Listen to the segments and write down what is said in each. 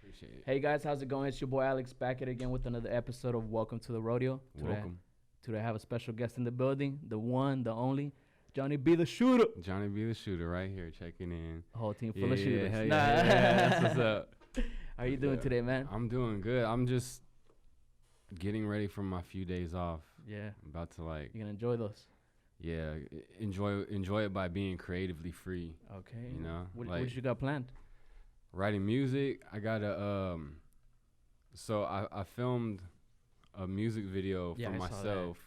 Appreciate it. Hey guys, how's it going? It's your boy Alex back at it again with another episode of Welcome to the Rodeo. Welcome. Today I have a special guest in the building, the one, the only, JohnnyB the Shooter. JohnnyB the Shooter right here checking in. Whole team full of shooters. Hell yeah, that's what's up. How you doing today, man? I'm doing good. I'm just getting ready for my few days off. Yeah. I'm about to You're gonna enjoy those. enjoy it by being creatively free. Okay. You know, what you got planned? Writing music. I got so I filmed a music video for I saw myself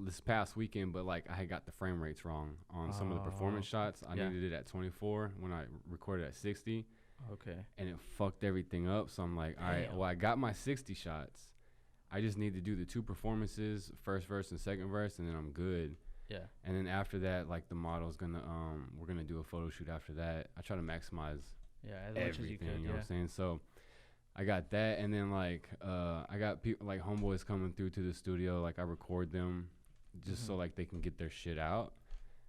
this past weekend, but like I had got the frame rates wrong on some of the performance shots. I needed it at 24 when I recorded at 60. Okay. And it fucked everything up. So I'm like, all right, well, I got my 60 shots. I just need to do the two performances, first verse and second verse, and then I'm good. Yeah. And then after that, like the model's gonna we're gonna do a photo shoot after that. I try to maximize as everything, much as you could. you know what I'm saying? So I got that, and then like I got people like homeboys coming through to the studio. Like I record them just so like they can get their shit out,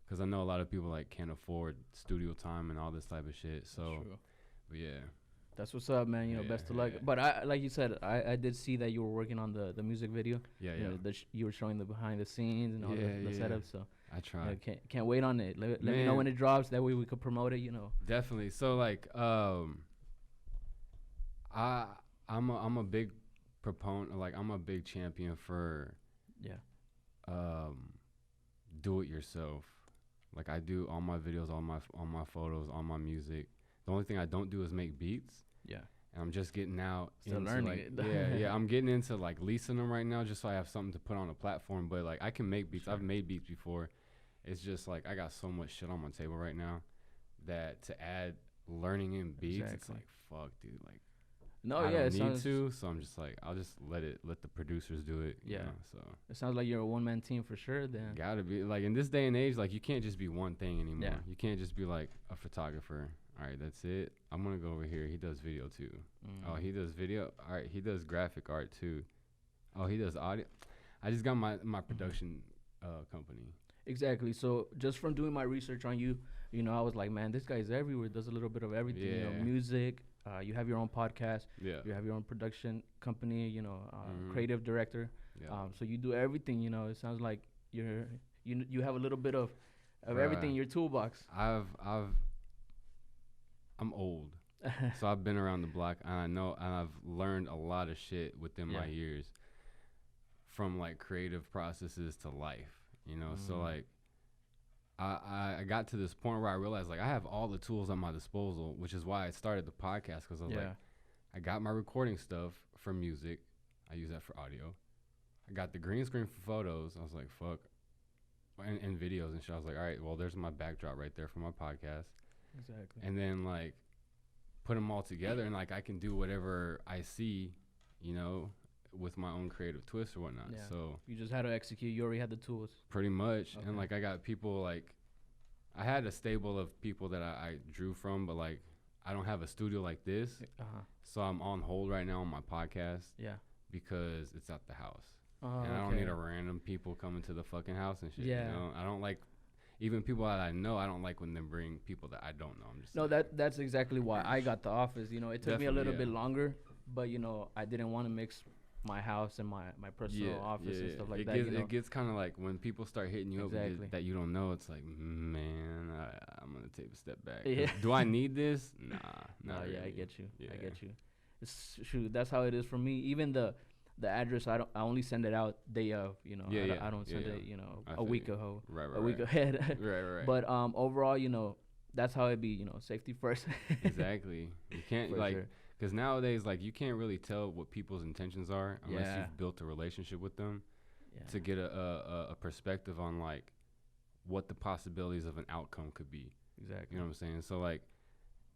because I know a lot of people like can't afford studio time and all this type of shit. So, but yeah. That's what's up, man. You know, best of luck. But I, like you said, I did see that you were working on the music video. Yeah, you know, you were showing the behind the scenes and all the setup. So I tried. Can't wait on it. Let me know when it drops. That way we could promote it. You know. Definitely. So like, I'm a big proponent. Like I'm a big champion for do it yourself. Like I do all my videos, all my photos, all my music. The only thing I don't do is make beats. Yeah. And I'm just getting out. Still learning it. I'm getting into like leasing them right now just so I have something to put on a platform. But like I can make beats. I've made beats before. It's just like I got so much shit on my table right now that to add learning in beats, it's like, fuck, dude. Like, I don't need to. So I'm just like, I'll just let the producers do it. Yeah. You know, so it sounds like you're a one-man team for sure then. Gotta be. Like in this day and age, like you can't just be one thing anymore. Yeah. You can't just be like a photographer. All right, that's it. I'm going to go over here. He does video, too. Oh, he does video. All right, he does graphic art, too. Oh, he does audio. I just got my production company. Exactly. So just from doing my research on you, you know, I was like, man, this guy's everywhere. Does a little bit of everything. Yeah. You know, music. You have your own podcast. Yeah. You have your own production company, you know, creative director. Yeah. So you do everything, you know. It sounds like you have a little bit of everything in your toolbox. I'm old, so I've been around the block, and I know, and I've learned a lot of shit within my years, from like creative processes to life, you know. So like, I got to this point where I realized like I have all the tools at my disposal, which is why I started the podcast, because I was like, I got my recording stuff for music, I use that for audio, I got the green screen for photos, I was like, fuck, and videos and shit. I was like, all right, well, there's my backdrop right there for my podcast. Exactly. And then like put them all together, and like I can do whatever I see, you know, with my own creative twist or whatnot. Yeah. So you just had to execute. You already had the tools. Pretty much. Okay. And like I got people, like I had a stable of people that I drew from, but like I don't have a studio like this. So I'm on hold right now on my podcast. Yeah. Because it's at the house. And I don't need a random people coming to the fucking house and shit. Yeah. You know? I don't like, even people that I know, I don't like when they bring people that I don't know. I'm just that's exactly why I got the office. You know, it took me a little bit longer, but you know, I didn't want to mix my house and my personal office and stuff like that. It gets kind of like when people start hitting you up that you don't know. It's like, man, I'm gonna take a step back. Yeah. Do I need this? Nah. Really. I get you. Yeah. I get you. Shoot, that's how it is for me. Even the address, I only send it out day of, you know. I don't send it, you know, a week ago, a week ahead. Right. But overall, you know, that's how it be, you know, safety first. Exactly. You can't because nowadays, like, you can't really tell what people's intentions are unless you've built a relationship with them to get a perspective on like what the possibilities of an outcome could be. Exactly. You know what I'm saying? So like,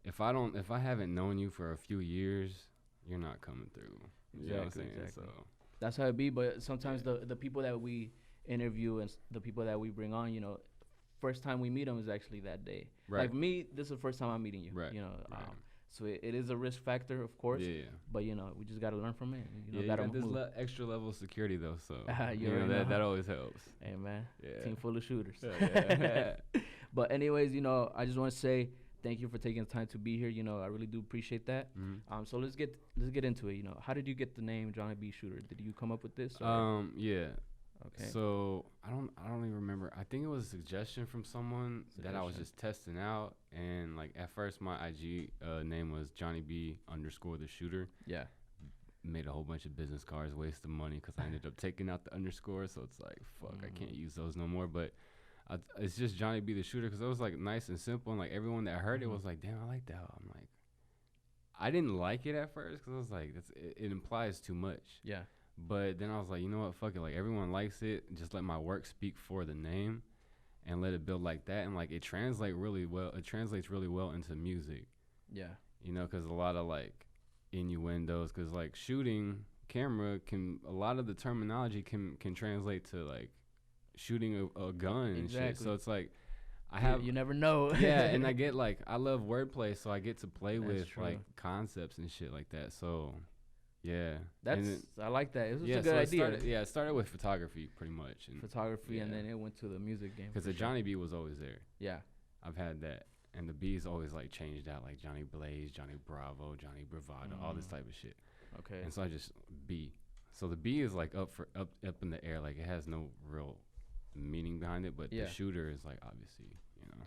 if I haven't known you for a few years, you're not coming through. You know what I'm saying? Exactly. So that's how it be. But sometimes the people that we interview and the people that we bring on, you know, first time we meet them is actually that day. Right. Like me, this is the first time I'm meeting you. Right. You know, so it is a risk factor, of course. Yeah. But you know, we just gotta learn from it. You know, you got this extra level of security though, so you know that always helps. Hey man, team full of shooters. But anyways, you know, I just want to say thank you for taking the time to be here. You know, I really do appreciate that. So let's get into it. You know, how did you get the name JohnnyB Shooter? Did you come up with this? Yeah. Okay. So I don't even remember. I think it was a suggestion from someone that I was just testing out, and like at first my IG name was JohnnyB_theShooter. Yeah. Made a whole bunch of business cards, wasted money because I ended up taking out the underscore. So it's like, fuck, I can't use those no more. But it's just JohnnyB the Shooter because it was like nice and simple, and like everyone that heard it was like, damn, I like that. I'm like, I didn't like it at first because I was like, it implies too much. Yeah. But then I was like, you know what, fuck it. Like everyone likes it. Just let my work speak for the name, and let it build like that. And like it translates really well. It translates really well into music. Yeah. You know, because a lot of like innuendos, because like shooting camera a lot of the terminology can translate to like shooting a gun and shit. So it's like you never know. Yeah, and I get like I love wordplay, so I get to play with like concepts and shit like that. So yeah, I like that. It was a good idea. It started with photography pretty much. And and then it went to the music game. Because the JohnnyB was always there. Yeah, I've had that. And the B's always like changed out, like Johnny Blaze, Johnny Bravo, Johnny Bravado, all this type of shit. Okay. And so I just B. So the B is like up in the air, like it has no real meaning behind it, but the shooter is like obviously, you know.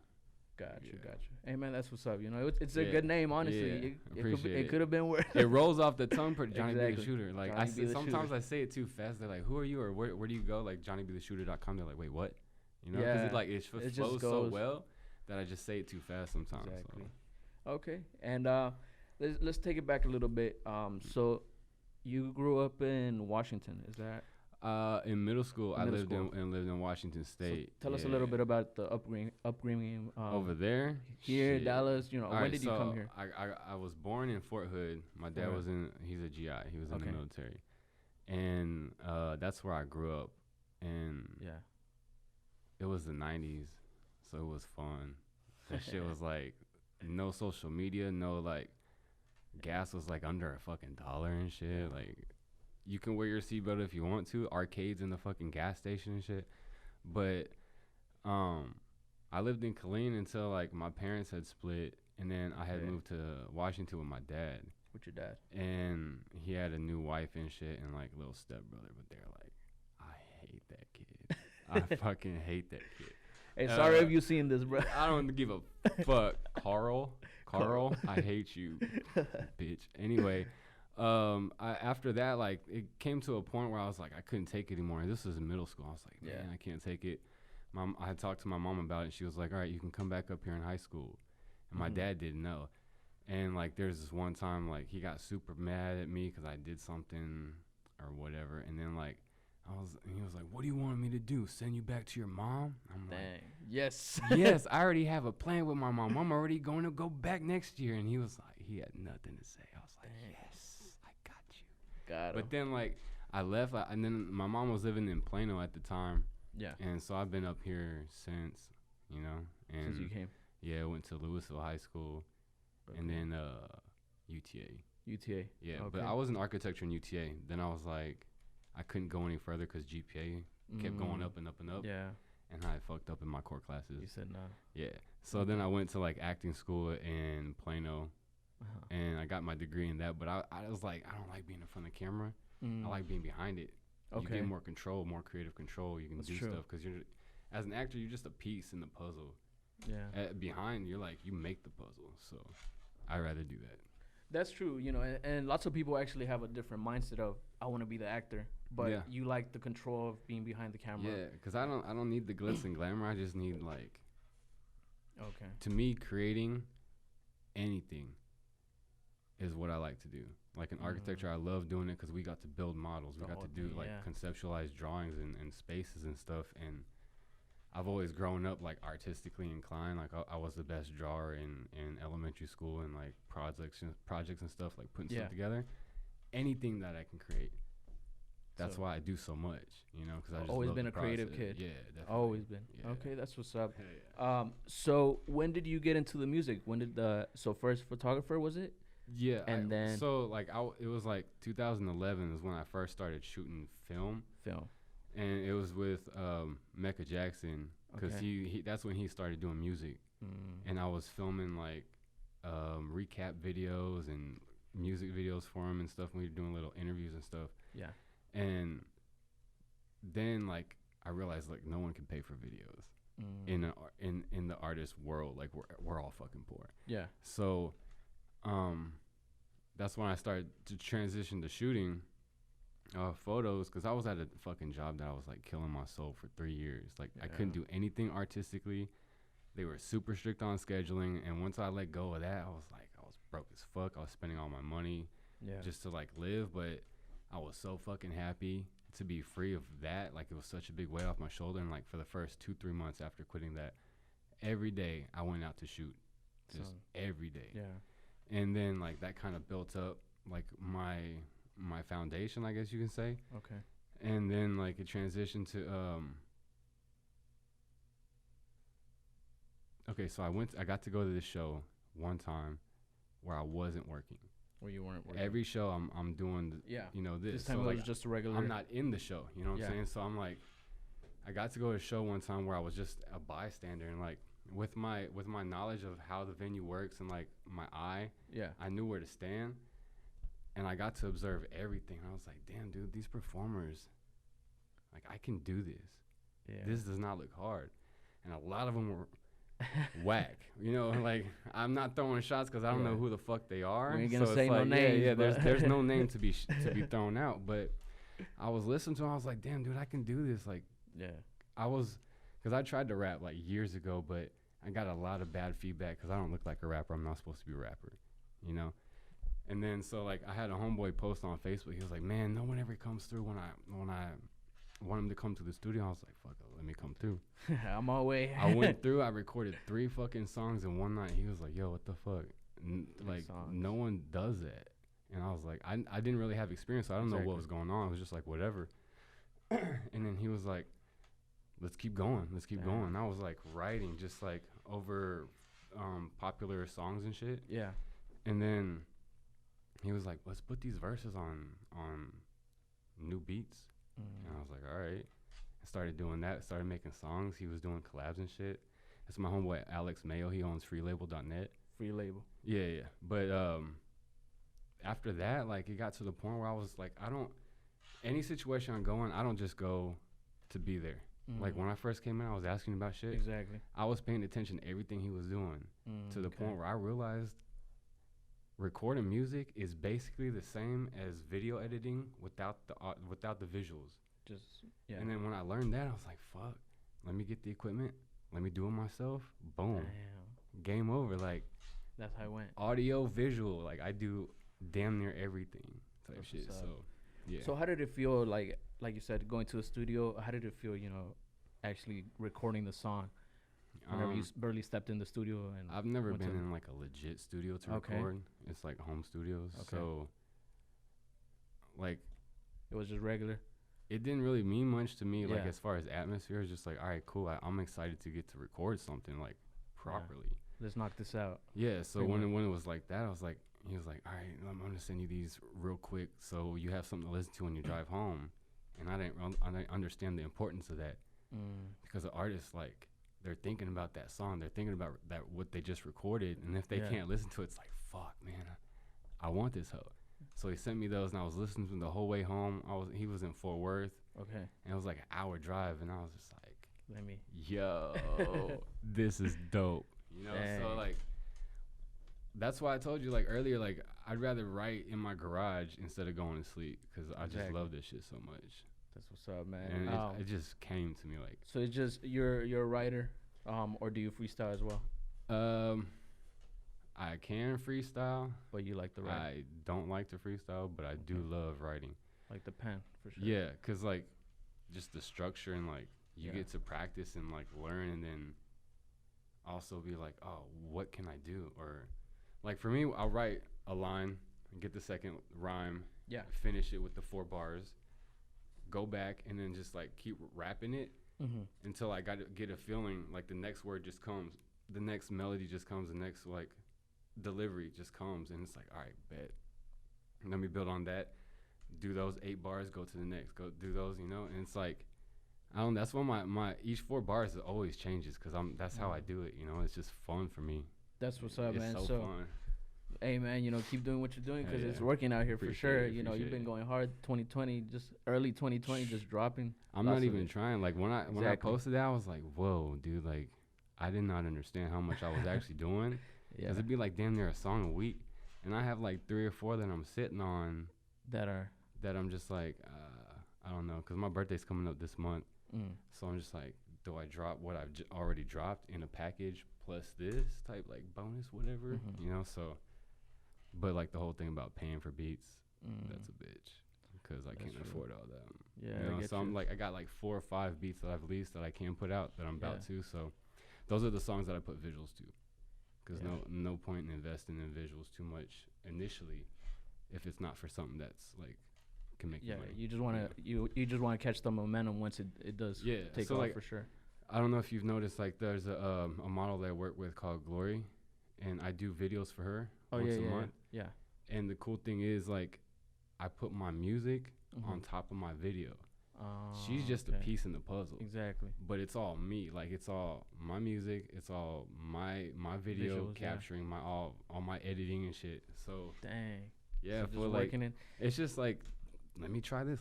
Gotcha. Hey man, that's what's up. You know, it's a good name, honestly. Yeah, it could have been worse. It rolls off the tongue for JohnnyB the Shooter. Like sometimes I say it too fast. They're like, "Who are you?" or "Where do you go?" Like JohnnyBTheShooter.com. They're like, "Wait, what?" You know, because it flows so well that I just say it too fast sometimes. Exactly. So. Okay, and let's take it back a little bit. So you grew up in Washington, is that? In middle school, I lived in Washington State. So tell us a little bit about the upbringing over there. Here, Dallas. You know, when did you come here? I was born in Fort Hood. My dad he's a GI. He was in the military, and that's where I grew up. And it was the '90s, so it was fun. That shit was like no social media, no like gas was like under $1 and shit. Like you can wear your seatbelt if you want to. Arcades in the fucking gas station and shit. But I lived in Killeen until like my parents had split, and then I had moved to Washington with my dad. With your dad? And he had a new wife and shit, and like little stepbrother. But they're like, I hate that kid. I fucking hate that kid. Hey, sorry if you seen this, bro. I don't give a fuck, Carl, I hate you, bitch. Anyway, after that, like, it came to a point where I was like, I couldn't take it anymore. This was in middle school. I was like, man, I can't take it. I had talked to my mom about it. She was like, all right, you can come back up here in high school. And my dad didn't know. And like, there's this one time, like, he got super mad at me because I did something or whatever. And then like, he was like, what do you want me to do? Send you back to your mom? I'm like, yes. Yes, I already have a plan with my mom. I'm already going to go back next year. And he was like, he had nothing to say. I was like, yes, I got you. Got him. But then like, I left, and then my mom was living in Plano at the time. Yeah. And so I've been up here since, you know. And since you came? Yeah, I went to Louisville High School. Okay. And then UTA. UTA. Yeah, but I was in architecture in UTA. Then I was like, I couldn't go any further because GPA kept going up and up and up. Yeah. And I fucked up in my core classes. You said no. Yeah. So then I went to like acting school in Plano, and I got my degree in that. But I was like, I don't like being in front of the camera. I like being behind it. Okay. You get more control, more creative control. You can do stuff because as an actor, you're just a piece in the puzzle. Yeah. Behind, you're like, you make the puzzle. So I'd rather do that. That's true, you know, and lots of people actually have a different mindset of, I want to be the actor, but you like the control of being behind the camera. Yeah, because I don't need the glitz and glamour. I just need like, to me, creating anything is what I like to do. Like in architecture, I love doing it because we got to build models. We got to do like conceptualized drawings and spaces and stuff. And I've always grown up like artistically inclined. Like I was the best drawer in elementary school and like projects and stuff, like putting stuff together. Anything that I can create. That's why I do so much, you know, because I just always love been the a creative process. kid. Yeah, definitely. Always been. Yeah. Okay, that's what's up. Yeah. So when did you get into the music? When did first photographer was it? Yeah, and then it was like 2011 is when I first started shooting film. And it was with Mecca Jackson because he that's when he started doing music. and I was filming like recap videos and music videos for him and stuff. We were doing little interviews and stuff. Yeah. And then like I realized like no one can pay for videos in the artist world. Like we're all fucking poor. Yeah. So that's when I started to transition to shooting photos, because I was at a fucking job that I was like killing my soul for 3 years. Like I couldn't do anything artistically. They were super strict on scheduling, and once I let go of that, I was broke as fuck. I was spending all my money just to like live, but I was so fucking happy to be free of that. Like it was such a big weight off my shoulder. And like for the first 2-3 months after quitting that, every day I went out to shoot, just every day. Yeah. And then like that kind of built up like my foundation, I guess you can say. Okay. And then like it transitioned to okay, so I got to go to this show one time where I wasn't working. Where you weren't working. Every show I'm doing this. This time so it like was just a regular. I'm not in the show, you know what I'm saying? So I'm like, I got to go to a show one time where I was just a bystander, and like with my knowledge of how the venue works and like my eye, I knew where to stand. And I got to observe everything. I was like, damn, dude, these performers, like, I can do this. Yeah. This does not look hard. And a lot of them were whack. You know, like, I'm not throwing shots because I don't know who the fuck they are. We ain't going to say no names. Yeah, there's no name to be thrown out. But I was listening to them. I was like, damn, dude, I can do this. Like, because I tried to rap, like, years ago, but I got a lot of bad feedback because I don't look like a rapper. I'm not supposed to be a rapper, you know? And then so like I had a homeboy post on Facebook. He was like, "Man, no one ever comes through when I want him to come to the studio." I was like, "Fuck it, let me come through." I'm on my way. I went through. I recorded 3 fucking songs in one night. He was like, "Yo, what the fuck?" Like no one does that. And I was like, I didn't really have experience, so I don't know what was going on. It was just like whatever. And then he was like, "Let's keep going. Let's keep going." And I was like writing just like over popular songs and shit. Yeah. And then he was like, "Let's put these verses on new beats." And I was like, all right. I started doing that, started making songs. He was doing collabs and shit. That's my homeboy Alex Mayo. He owns freelabel.net. Free label. Yeah. But after that, like, it got to the point where I was like, any situation I'm going, I don't just go to be there. Like, when I first came in, I was asking about shit. Exactly. I was paying attention to everything he was doing to the point where I realized recording music is basically the same as video editing without the visuals. And then when I learned that, I was like, fuck, let me get the equipment, let me do it myself. Boom. Damn. Game over. Like, that's how it went. Audio, visual, like I do damn near everything type shit. So yeah. So how did it feel, like you said, going to a studio? How did it feel, actually recording the song? Whenever you barely stepped in the studio? And I've never been in like a legit studio to record. It's like home studios. So like it was just regular. It didn't really mean much to me. Like as far as atmosphere, it's just like, all right, cool. I'm excited to get to record something like properly. Let's knock this out. Yeah. So when it was like that, I was like, he was like, all right, I'm gonna send you these real quick so you have something to listen to when you drive home. And I didn't understand the importance of that because the artists, like, they're thinking about that song. They're thinking about that what they just recorded, and if they can't listen to it, it's like, fuck, man, I want this hoe. So he sent me those, and I was listening to them the whole way home. He was in Fort Worth. Okay. And it was like an hour drive, and I was just like, me. Yo, this is dope. You know, so like, that's why I told you like earlier, like I'd rather write in my garage instead of going to sleep because I just love this shit so much. That's what's up, man. And it just came to me like. So it's just you're a writer, or do you freestyle as well? I can freestyle, but you like to write. I don't like to freestyle, but I do love writing. Like the pen, for sure. Yeah, cause like, just the structure and like you get to practice and like learn, and then also be like, oh, what can I do? Or like for me, I'll write a line, get the second rhyme, finish it with the 4 bars. Go back and then just like keep rapping it until I get a feeling like the next word just comes, the next melody just comes, the next like delivery just comes, and it's like, all right, bet. Let me build on that. Do those 8 bars, go to the next, go do those, and it's like That's why my each 4 bars always changes because that's how I do it. You know, it's just fun for me. That's what's up, man. It's so fun. Hey, man, you know, keep doing what you're doing because it's working out here for sure. You know, you've been going hard. 2020, just early 2020, just dropping. I'm not even trying. Like when I posted that, I was like, whoa, dude. Like I did not understand how much I was actually doing. Because it'd be like damn near a song a week, and I have like 3 or 4 that I'm sitting on that I'm just like I don't know, because my birthday's coming up this month. So I'm just like, do I drop what I've already dropped in a package plus this type like bonus whatever, you know? So, but like the whole thing about paying for beats, that's a bitch because I can't afford all that. Yeah, you know? So I'm like, I got like 4 or 5 beats that I've leased that I can't put out that I'm about to. So those are the songs that I put visuals to, because no point in investing in visuals too much initially if it's not for something that's like can make money. You just want to you just want to catch the momentum once it does take off, like, for sure. I don't know if you've noticed, like there's a model that I work with called Glory, and I do videos for her once a month. Yeah. And the cool thing is, like, I put my music on top of my video. She's just a piece in the puzzle. Exactly. But it's all me. Like, it's all my music. It's all my video visuals, capturing my all my editing and shit. So dang. Yeah, so for like it's just like, let me try this.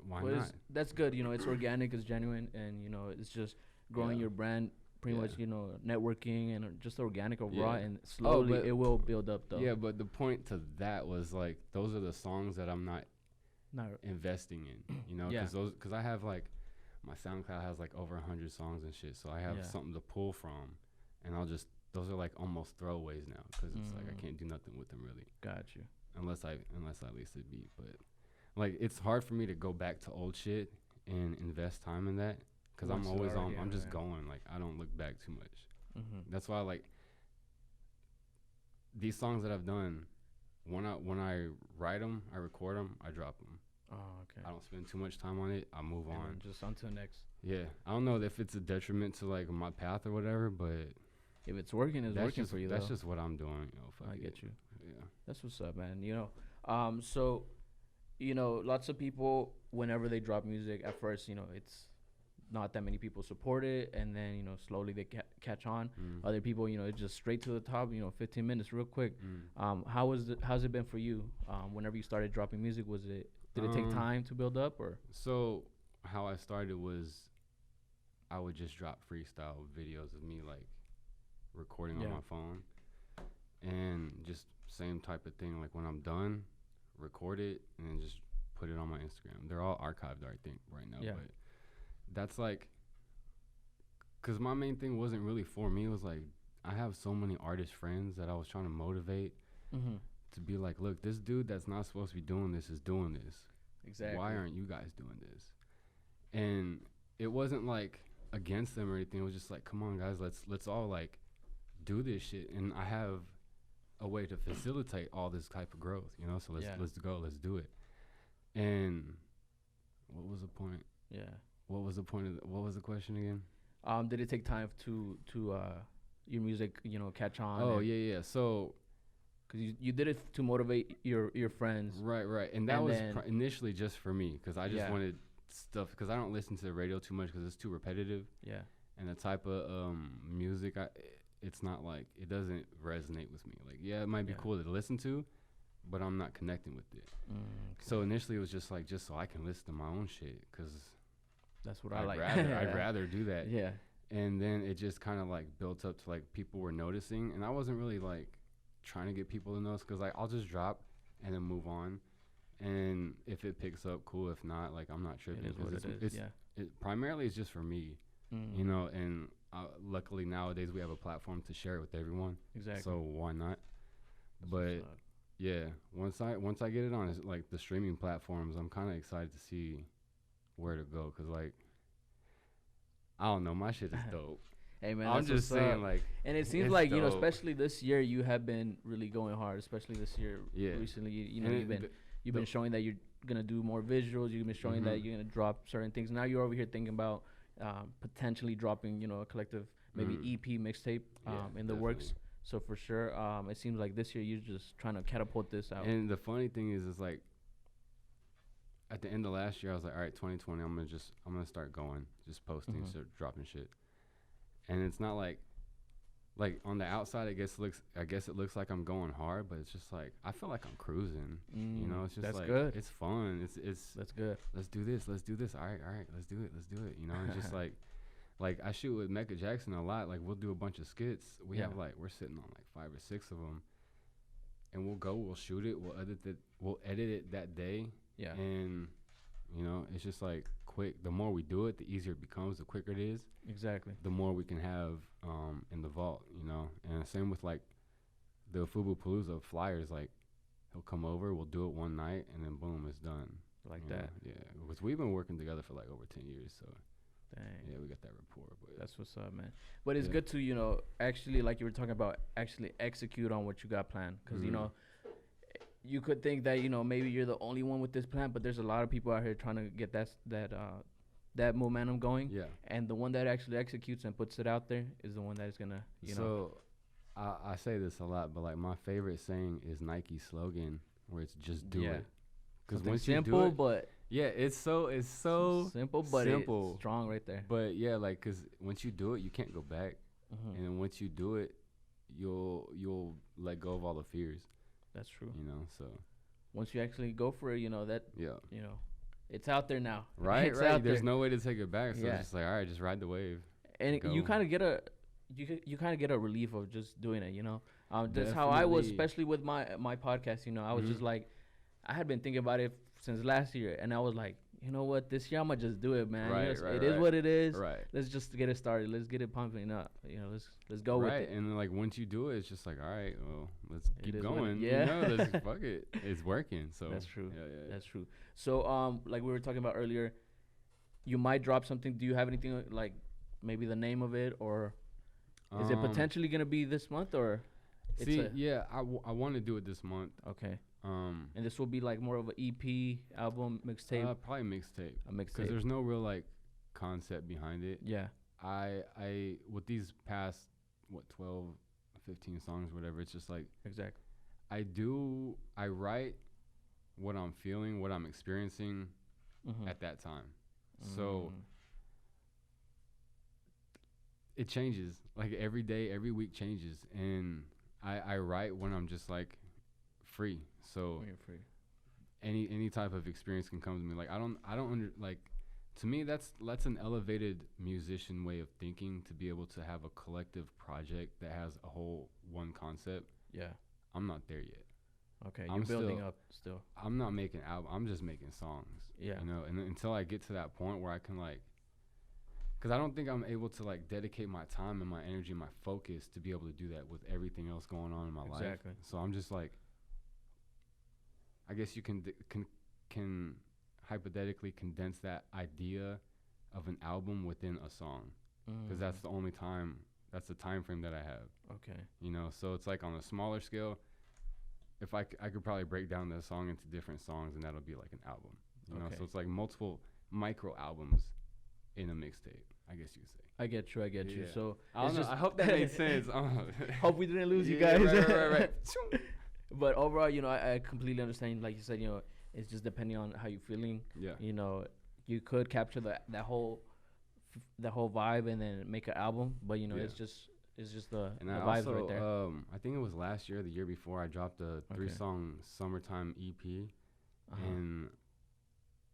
Why not? That's good. You know, it's organic, it's genuine, and you know, it's just growing your brand. Pretty much, you know, networking and just organic overall, and slowly it will build up though. Yeah, but the point to that was like, those are the songs that I'm not investing in, you know, because I have like, my SoundCloud has like over 100 songs and shit, so I have something to pull from, and those are like almost throwaways now, because it's like I can't do nothing with them really. Got you. Unless I lease a beat, but like it's hard for me to go back to old shit and invest time in that. Because I'm always on, I'm just going, like, I don't look back too much. That's why, like, these songs that I've done, when I write them, I record them, I drop them. Oh, okay. I don't spend too much time on it. I move on. Just on to the next. Yeah. I don't know if it's a detriment to, like, my path or whatever, but if it's working, it's working for you, that's just what I'm doing. You know, I get you. Yeah. That's what's up, man. You know, so, you know, lots of people, whenever they drop music, at first, you know, it's not that many people support it, and then, you know, slowly they catch on. Other people, you know, it's just straight to the top, you know, 15 minutes real quick. How's it been for you whenever you started dropping music? Did it take time to build up, or? So how I started was, I would just drop freestyle videos of me like recording on my phone, and just same type of thing, like when I'm done, record it and then just put it on my Instagram. They're all archived, I think, right now, but that's like, because my main thing wasn't really for me. It was like, I have so many artist friends that I was trying to motivate to be like, look, this dude that's not supposed to be doing this is doing this. Exactly. Why aren't you guys doing this? And it wasn't like against them or anything. It was just like, come on, guys, let's all like do this shit. And I have a way to facilitate all this type of growth, you know. So let's go, let's do it. And what was the point? Yeah. What was the point of what was the question again? Did it take time to your music, you know, catch on? Oh, yeah. So, because you did it to motivate your friends. Right. And that was initially just for me, because I just wanted stuff, because I don't listen to the radio too much because it's too repetitive. Yeah. And the type of music, it's not like, it doesn't resonate with me. Like, it might be cool to listen to, but I'm not connecting with it. So initially it was just like, just so I can listen to my own shit, because that's what I like. I'd rather do that. Yeah. And then it just kind of like built up to like people were noticing, and I wasn't really like trying to get people to notice, because like I'll just drop and then move on, and if it picks up, cool. If not, like I'm not tripping. It primarily is just for me, you know. And luckily nowadays we have a platform to share it with everyone. Exactly. So why not? But yeah, once I get it on like the streaming platforms, I'm kind of excited to see where to go, because like, I don't know, my shit is dope. Hey man, I'm just saying, like, and it seems like dope. You know, especially this year, you have been really going hard. Especially this year, recently, you know, you've been showing that you're gonna do more visuals. You've been showing that you're gonna drop certain things. Now you're over here thinking about potentially dropping, you know, a collective maybe EP mixtape in the works. So for sure, it seems like this year you're just trying to catapult this out. And the funny thing is like, at the end of last year, I was like, all right, 2020, I'm gonna start going, just posting, start dropping shit. And it's not like on the outside, I guess it looks like I'm going hard, but it's just like I feel like I'm cruising. You know, it's just that's like good. It's fun. It's that's good. Let's do this. All right, let's do it. You know, it's just like I shoot with Mecca Jackson a lot. Like we'll do a bunch of skits. We're sitting on like 5 or 6 of them, and we'll shoot it. We'll edit it that day. Yeah. And you know, it's just like quick. The more we do it, the easier it becomes. The quicker it is. Exactly. The more we can have in the vault, you know. And same with like the Fubu Palooza flyers. Like he'll come over, we'll do it one night, and then boom, it's done. Like that. Yeah, because we've been working together for like over 10 years, so. Dang. Yeah, we got that rapport. But that's what's up, man. But it's good to, you know, actually, like you were talking about, actually execute on what you got planned. Because, you know, you could think that, you know, maybe you're the only one with this plan, but there's a lot of people out here trying to get that momentum going. Yeah. And the one that actually executes and puts it out there is the one that is going to, you know. So I say this a lot, but like my favorite saying is Nike's slogan, where it's just do it. Because once you do it, but yeah, it's so simple, but it's strong right there. But yeah, like, because once you do it, you can't go back. And then once you do it, you'll let go of all the fears. That's true. You know, so once you actually go for it, you know that. Yeah. You know, it's out there now. Right. There's no way to take it back. So it's just like, all right, just ride the wave. And you kind of get a relief of just doing it. You know, that's how I was, especially with my podcast. You know, I was just like, I had been thinking about it since last year, and I was like, you know what, this year I'm gonna just do it, man. It is what it is. Right. Let's just get it started. Let's get it pumping up. You know, let's go with it. Right. And then, like, once you do it, it's just like, all right, well, let's keep going. Yeah. You know, let's fuck it. It's working. So that's true. Yeah. That's true. So like we were talking about earlier, you might drop something. Do you have anything like maybe the name of it, or is it potentially gonna be this month, or? I want to do it this month. Okay. And this will be like more of an EP album mixtape. Probably mixtape. A mixtape. Because there's no real like concept behind it. Yeah. I with these past 12, 15 songs, whatever. It's just like exactly. I write what I'm feeling, what I'm experiencing at that time. So it changes. Like every day, every week changes, and I write when I'm just like free. So when you're free, any type of experience can come to me. Like I don't to me that's an elevated musician way of thinking, to be able to have a collective project that has a whole one concept. Yeah. I'm not there yet. Okay, you're building up still. I'm not making album. I'm just making songs. Yeah. You know, and until I get to that point where I can like, because I don't think I'm able to like dedicate my time and my energy and my focus to be able to do that with everything else going on in my life. Exactly. So I'm just like, I guess you can hypothetically condense that idea of an album within a song, because that's the time frame that I have. Okay. You know, so it's like on a smaller scale, if I could probably break down the song into different songs, and that'll be like an album. You know, so it's like multiple micro albums in a mixtape, I guess you could say. I get you. So I hope that made sense. Hope we didn't lose you guys. Right. But overall, you know, I completely understand. Like you said, you know, it's just depending on how you're feeling. Yeah. You know, you could capture that whole vibe and then make an album, but you know, it's just the vibes right there. I think it was last year, the year before, I dropped a 3-song summertime EP, and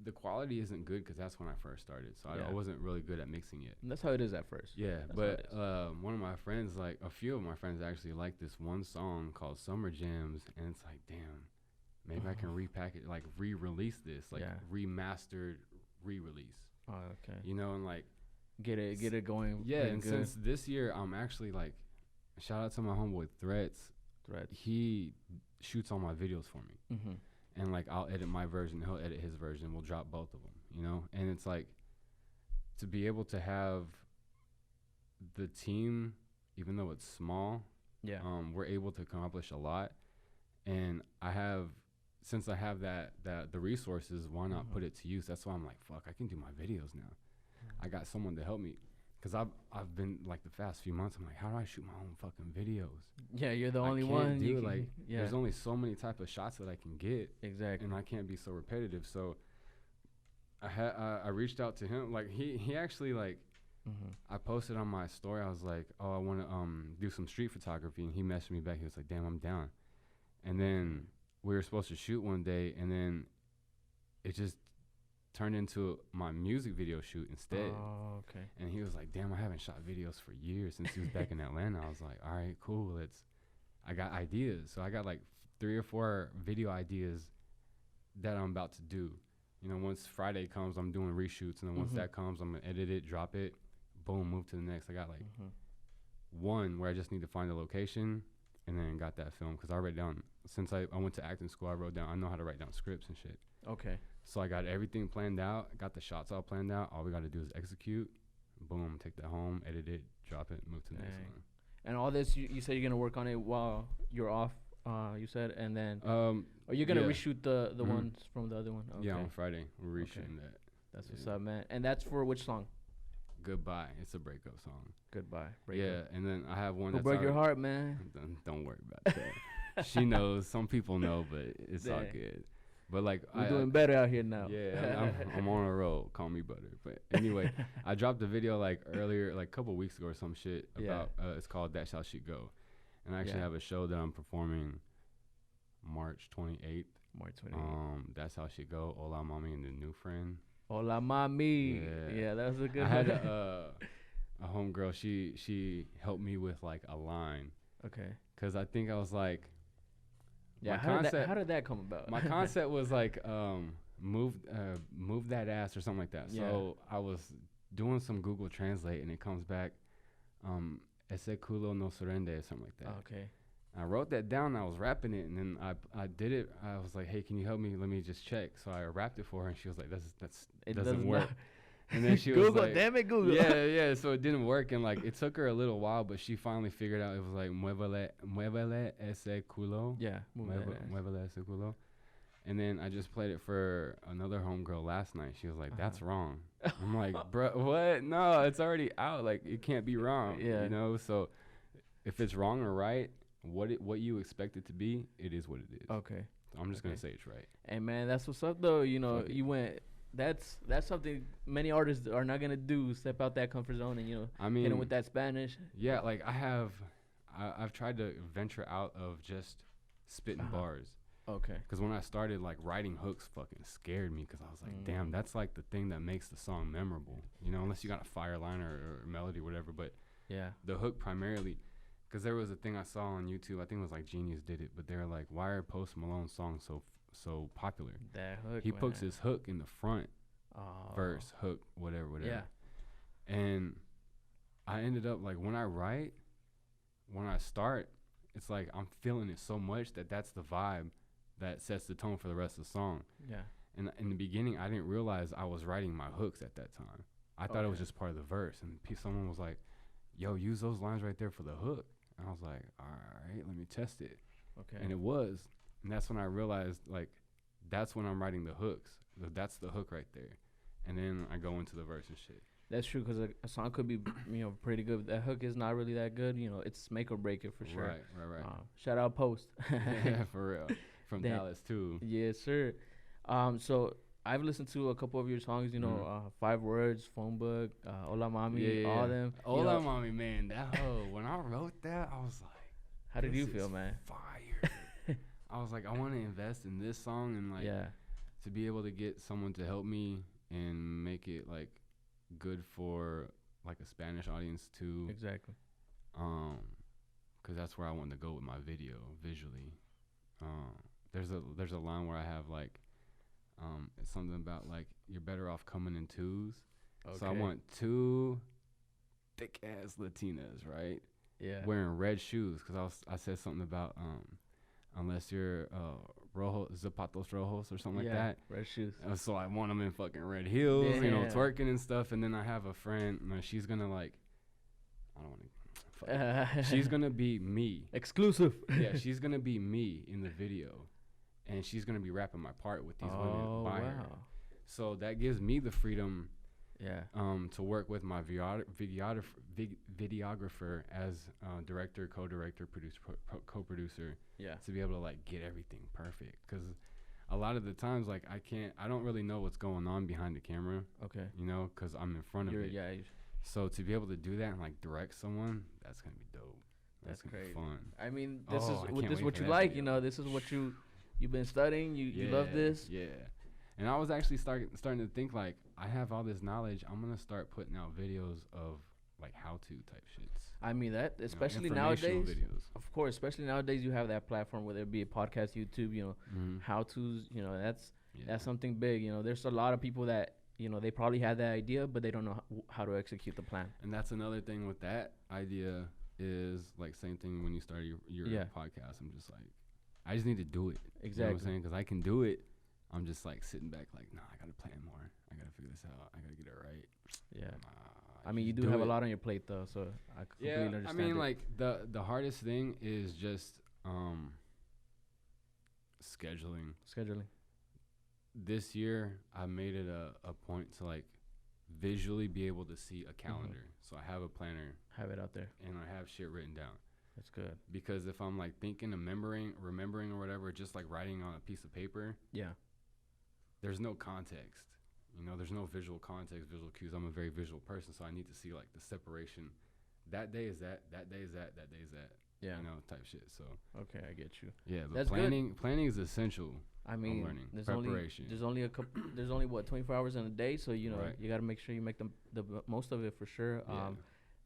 the quality isn't good because that's when I first started, so I wasn't really good at mixing it. And that's how it is at first. Yeah, but one of my friends, like a few of my friends, actually like this one song called Summer Jams, and it's like, damn, maybe I can repackage, like re-release this, like remastered re-release. Oh, okay. You know, and like get it going. Yeah, and since this year, I'm actually like, shout out to my homeboy Threats. He shoots all my videos for me. And like I'll edit my version, he'll edit his version, we'll drop both of them, you know? And it's like, to be able to have the team, even though it's small, we're able to accomplish a lot. And since I have the resources, why not put it to use? That's why I'm like, fuck, I can do my videos now. I got someone to help me. Because I've been, like, the past few months, I'm like, how do I shoot my own fucking videos? Yeah, you're the only one. There's only so many type of shots that I can get. Exactly. And I can't be so repetitive. So I reached out to him. Like he actually like. I posted on my story. I was like, oh, I want to do some street photography, and he messaged me back. He was like, damn, I'm down. And then we were supposed to shoot one day, and then it just turned into my music video shoot instead. Oh, okay. And he was like, damn, I haven't shot videos for years since he was back in Atlanta. I was like, all right, cool. I got ideas. So I got like 3 or 4 video ideas that I'm about to do. You know, once Friday comes, I'm doing reshoots, and then once that comes, I'm gonna edit it, drop it, boom, move to the next. I got like one where I just need to find a location, and then got that film, because I wrote down, since I went to acting school, I know how to write down scripts and shit. Okay. So I got everything planned out, got the shots all planned out. All we got to do is execute, boom, take that home, edit it, drop it, move to the next one. And all this, you said you're gonna work on it while you're off. You said, and then are you gonna reshoot the ones from the other one? Okay. Yeah, on Friday we're reshooting that. That's what's up, man. And that's for which song? Goodbye. It's a breakup song. Goodbye. Breakup. Yeah, and then I have one that's break your heart, man. Don't worry about that. She knows. Some people know, but it's all good. But like we're doing better out here now. Yeah, I'm on a roll. Call me butter. But anyway, I dropped a video like earlier, like a couple weeks ago or some shit about. It's called That's How She Go, and I actually have a show that I'm performing March 28th. March 28th. That's How She Go. Hola, mommy, and the new friend. Hola, mommy. Yeah, that was a good. I had a homegirl. She helped me with like a line. Okay. Cause I think I was like. Yeah, how did that come about? My concept was like move that ass or something like that. So I was doing some Google Translate, and it comes back ese culo no se rende or something like that. Okay. I wrote that down, and I was rapping it, and then I did it. I was like, hey, can you help me? Let me just check. So I rapped it for her, and she was like, it doesn't work. And then she was Google, like, damn it, Google. Yeah. So it didn't work, and like it took her a little while, but she finally figured out it was like muévele ese culo. Yeah, muévele ese culo. And then I just played it for another homegirl last night. She was like, "That's wrong." I'm like, "Bro, what? No, it's already out. Like it can't be wrong." Yeah. You know. So if it's wrong or right, what you expect it to be, it is what it is. Okay. So I'm just gonna say it's right. Hey man, that's what's up though. You know, you went. That's something many artists are not gonna do. Step out that comfort zone and hit them with that Spanish. Yeah, like I've tried to venture out of just spitting bars. Okay. Because when I started like writing hooks, fucking scared me. Because I was like, damn, that's like the thing that makes the song memorable. You know, unless you got a fire line or melody or whatever. But yeah, the hook primarily. Because there was a thing I saw on YouTube. I think it was like Genius did it, but they're like, why are Post Malone's songs so popular? That hook. He puts his hook in the front, verse, hook, whatever. Yeah. And I ended up like when I start, it's like I'm feeling it so much that's the vibe that sets the tone for the rest of the song. Yeah. And in the beginning, I didn't realize I was writing my hooks at that time. I thought it was just part of the verse. And someone was like, "Yo, use those lines right there for the hook." And I was like, "All right, let me test it." Okay. And it was. And that's when I realized, like, that's when I'm writing the hooks. That's the hook right there. And then I go into the verse and shit. That's true, because a song could be, pretty good. That hook is not really that good. It's make or break it for sure. Right. Shout out Post. Yeah, for real. From Dallas, too. Yes, sir. So I've listened to a couple of your songs, 5 Words, Phone Book, Hola Mami, all them. Hola Mami, man. That hoe, when I wrote that, I was like, how did you feel, man? Fire. I was like, I want to invest in this song and like to be able to get someone to help me and make it like good for like a Spanish audience too. Exactly. Because that's where I wanted to go with my video visually. There's a line where I have like it's something about like you're better off coming in twos. Okay. So I want 2 thick ass Latinas, right? Yeah. Wearing red shoes, because I said something about unless you're zapatos rojos or something like that. Red shoes. So I want them in fucking red heels, twerking and stuff. And then I have a friend, she's gonna like, I don't want to. She's gonna be me. Exclusive. Yeah, she's gonna be me in the video, and she's gonna be rapping my part with these women by her. So that gives me the freedom. Yeah. To work with my videographer as director, co-director, producer, co-producer. Yeah. To be able to like get everything perfect, because a lot of the times, like, I don't really know what's going on behind the camera. Okay. You know, because I'm in front of it. Yeah. So to be able to do that and like direct someone, that's gonna be dope. That's gonna crazy. be fun. I mean, this is what you like. Video. You know, this is what you've been studying. You love this. Yeah. And I was actually starting to think, like, I have all this knowledge. I'm gonna start putting out videos of like how-to type shits. I mean that, especially nowadays. Videos. Of course, especially nowadays, you have that platform, whether it be a podcast, YouTube, you know, how-tos. You know, that's something big. You know, there's a lot of people that, you know, they probably had that idea, but they don't know how to execute the plan. And that's another thing with that idea is, like, same thing when you start your podcast. I'm just like, I just need to do it. Exactly. You know what I'm saying? Because I can do it. I'm just like sitting back like, nah, I got to plan more. I got to figure this out. I got to get it right. Yeah. I mean, you do have a lot on your plate, though, so I completely understand. I mean, like, the hardest thing is just scheduling. This year, I made it a point to, like, visually be able to see a calendar. So I have a planner. Have it out there. And I have shit written down. That's good. Because if I'm, like, thinking of remembering or whatever, just, like, writing on a piece of paper. Yeah. There's no context. You know, there's no visual context, visual cues. I'm a very visual person, so I need to see, like, the separation. That day is that day is that day is that. Yeah. You know, type shit. So. Okay, I get you. Yeah, but planning is essential. I mean, learning. There's only there's only what 24 hours in a day, so you know you got to make sure you make the most of it for sure.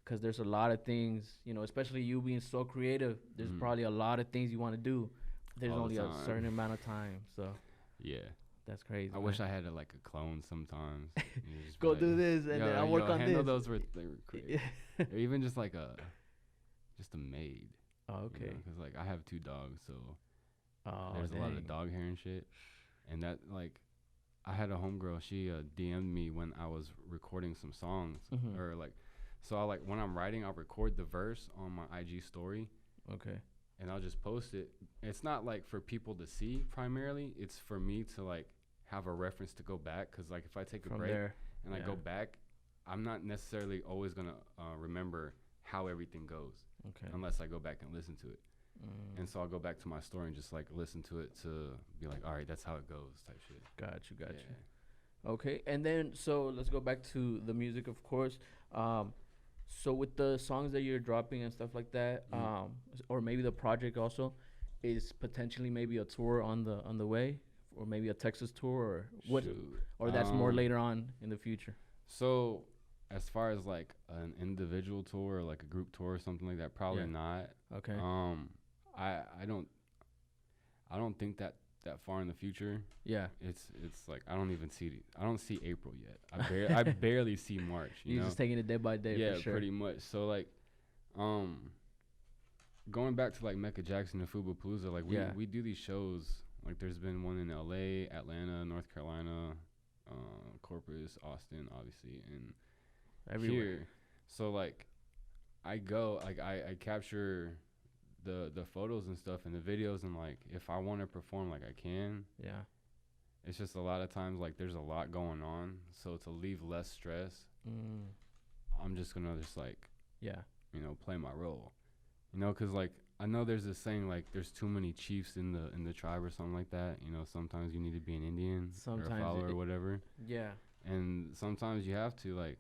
Because there's a lot of things, you know, especially you being so creative. There's probably a lot of things you want to do. There's only a certain amount of time, so. Yeah. That's crazy. I wish I had like a clone sometimes. Go do this, and then I'll work on this. Those they were crazy. Or even just like a maid. Oh, okay. Because like I have 2 dogs, so there's a lot of dog hair and shit. And that, like, I had a homegirl. She DM'd me when I was recording some songs, or like, so I, like, when I'm writing, I'll record the verse on my IG story. Okay. And I'll just post it. It's not like for people to see primarily. It's for me to like have a reference to go back. Cause like if I take a break and I go back, I'm not necessarily always gonna remember how everything goes. Okay. Unless I go back and listen to it. And so I'll go back to my story and just like listen to it to be like, all right, that's how it goes type shit. Got you. Okay. And then, so let's go back to the music, of course. So with the songs that you're dropping and stuff like that, or maybe the project also, is potentially maybe a tour on the way, or maybe a Texas tour, or what, or that's more later on in the future. So as far as like an individual tour or like a group tour or something like that, probably not. Okay. I don't think that far in the future. Yeah. It's like I don't see April yet. I barely see March. You're just taking it day by day. Yeah, for sure. Pretty much. So like, going back to like Mecca Jackson and Fubapalooza, like we do these shows. Like there's been one in LA, Atlanta, North Carolina, Corpus, Austin, obviously, and everywhere. Here. So like, I go, like I capture the photos and stuff and the videos, and like if I want to perform, like I can. Yeah. It's just a lot of times like there's a lot going on, so to leave less stress, I'm just gonna just like play my role, because like I know there's this saying like there's too many chiefs in the tribe or something like that. Sometimes you need to be an Indian or a follower or whatever. Yeah. And sometimes you have to, like,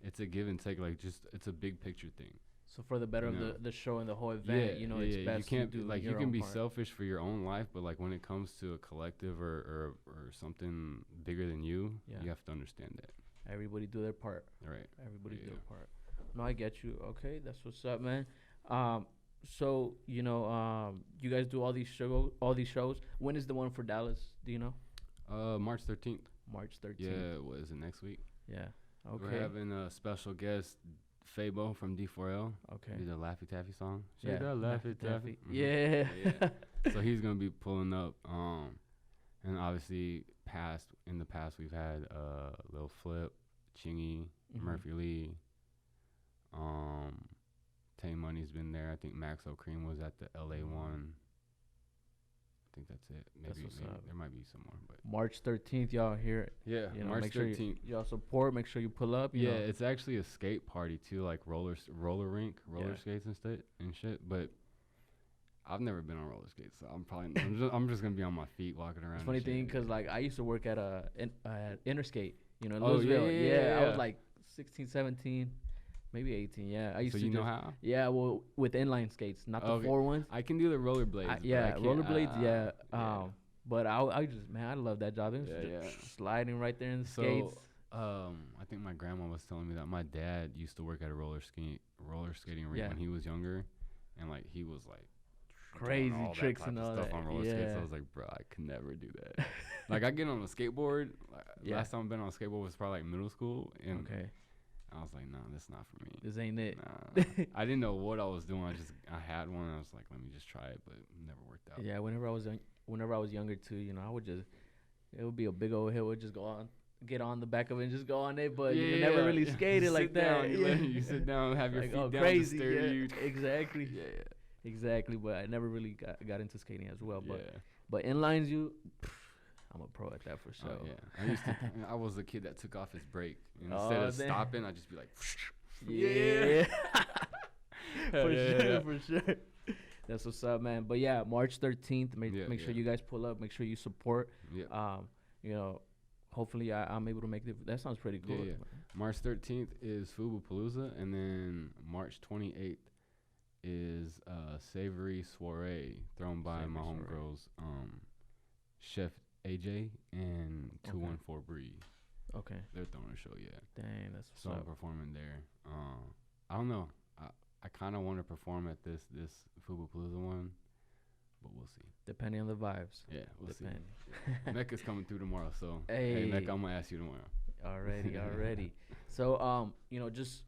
it's a give and take, like just it's a big picture thing. So for the better of the show and the whole event, it's best you can't to do like you can be selfish for your own life, but like when it comes to a collective or something bigger than you, you have to understand that. Everybody do their part. Right. Everybody do their part. No, I get you. Okay, that's what's up, man. So you guys do all these shows. When is the one for Dallas? Do you know? March 13th. March 13th. Yeah. What is it, next week? Yeah. Okay. We're having a special guest, Fabo from D4L. Okay. He's a Laffy Taffy song. Yeah. Laffy Taffy. Yeah. So he's gonna be pulling up. And obviously, in the past we've had Lil Flip, Chingy, Murphy Lee. Tay Money's been there. I think Max O'Cream was at the LA one. I think that's it. Maybe there might be some more, but March 13th, y'all hear it. Yeah, March 13th. Y'all support. Make sure you pull up. Yeah, it's actually a skate party too, like roller rink, roller skates and shit. But I've never been on roller skates, so I'm just gonna be on my feet walking around. It's funny thing, cause like I used to work at Interskate, in Oh, Louisville. yeah. I was like 16, 17, maybe 18. Yeah, I used to. So you know how? Yeah, well, with inline skates, not the 4 ones. I can do the rollerblades. Rollerblades. But I just, man, I love that job. It was just sliding right there in the skates. I think my grandma was telling me that my dad used to work at a roller skating rink when he was younger, and like he was like crazy tricks and all stuff that on roller skates. I was like, bro, I could never do that. Like I get on a skateboard. Last time I've been on a skateboard was probably like middle school, and I was like, nah, this not for me. This ain't it. Nah. I didn't know what I was doing. I had one. And I was like, let me just try it, but it never worked out. Yeah, whenever I was younger too, I would just, it would be a big old hill. Would just go on, get on the back of it and just go on it, but you never really skated like that. You sit down, have your feet down, crazy, to steer you. Exactly. Exactly. But I never really got into skating as well. But inlines, I'm a pro at that for sure. I was the kid that took off his brake. Instead of stopping, I'd just be like, for sure. That's what's up, man. But yeah, March 13th. Make sure you guys pull up. Make sure you support. Hopefully I'm able to make it. That sounds pretty cool. March 13th is Fubu-Palooza, and then March 28th is Savory Soiree thrown by my homegirls, Chef AJ and 214 Bree. Okay. They're throwing a show, Dang, that's what's so up. I'm performing there. I don't know. I kind of want to perform at this Fubu-Palooza one, but we'll see. Depending on the vibes. Yeah, we'll see. Mecca's coming through tomorrow, so hey Mecca, I'm gonna ask you tomorrow. Already. So just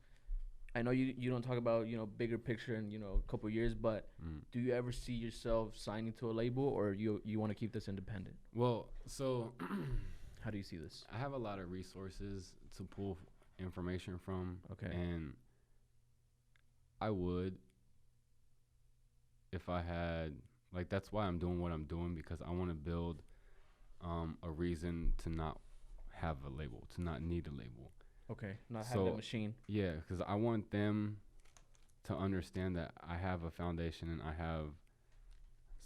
I know you don't talk about bigger picture in a couple years, but do you ever see yourself signing to a label, or you want to keep this independent? Well, so how do you see this? I have a lot of resources to pull information from. Okay. And I would, if I had, like, that's why I'm doing what I'm doing, because I want to build a reason to not have a label, to not need a label. Okay, not have that machine. Yeah, because I want them to understand that I have a foundation and I have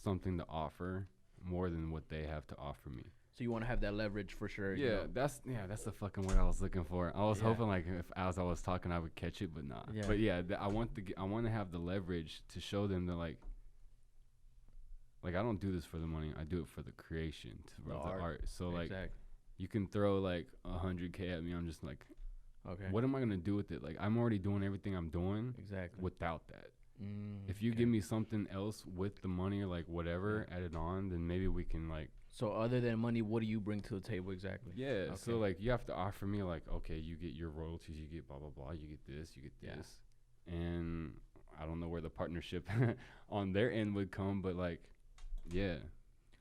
something to offer more than what they have to offer me. So you want to have that leverage for sure. That's the fucking word I was looking for. I was hoping like if as I was talking I would catch it, but nah. Yeah. But I want to have the leverage to show them that like I don't do this for the money. I do it for the creation, for the art. So like you can throw like $100K at me. I'm just like, okay, what am I gonna do with it? Like I'm already doing everything I'm doing without that. If you give me something else with the money or like whatever added on, then maybe we can like. So other than money, what do you bring to the table exactly? Yeah. Okay. So like you have to offer me like, okay, you get your royalties, you get blah blah blah, you get this, and I don't know where the partnership on their end would come, but like, yeah.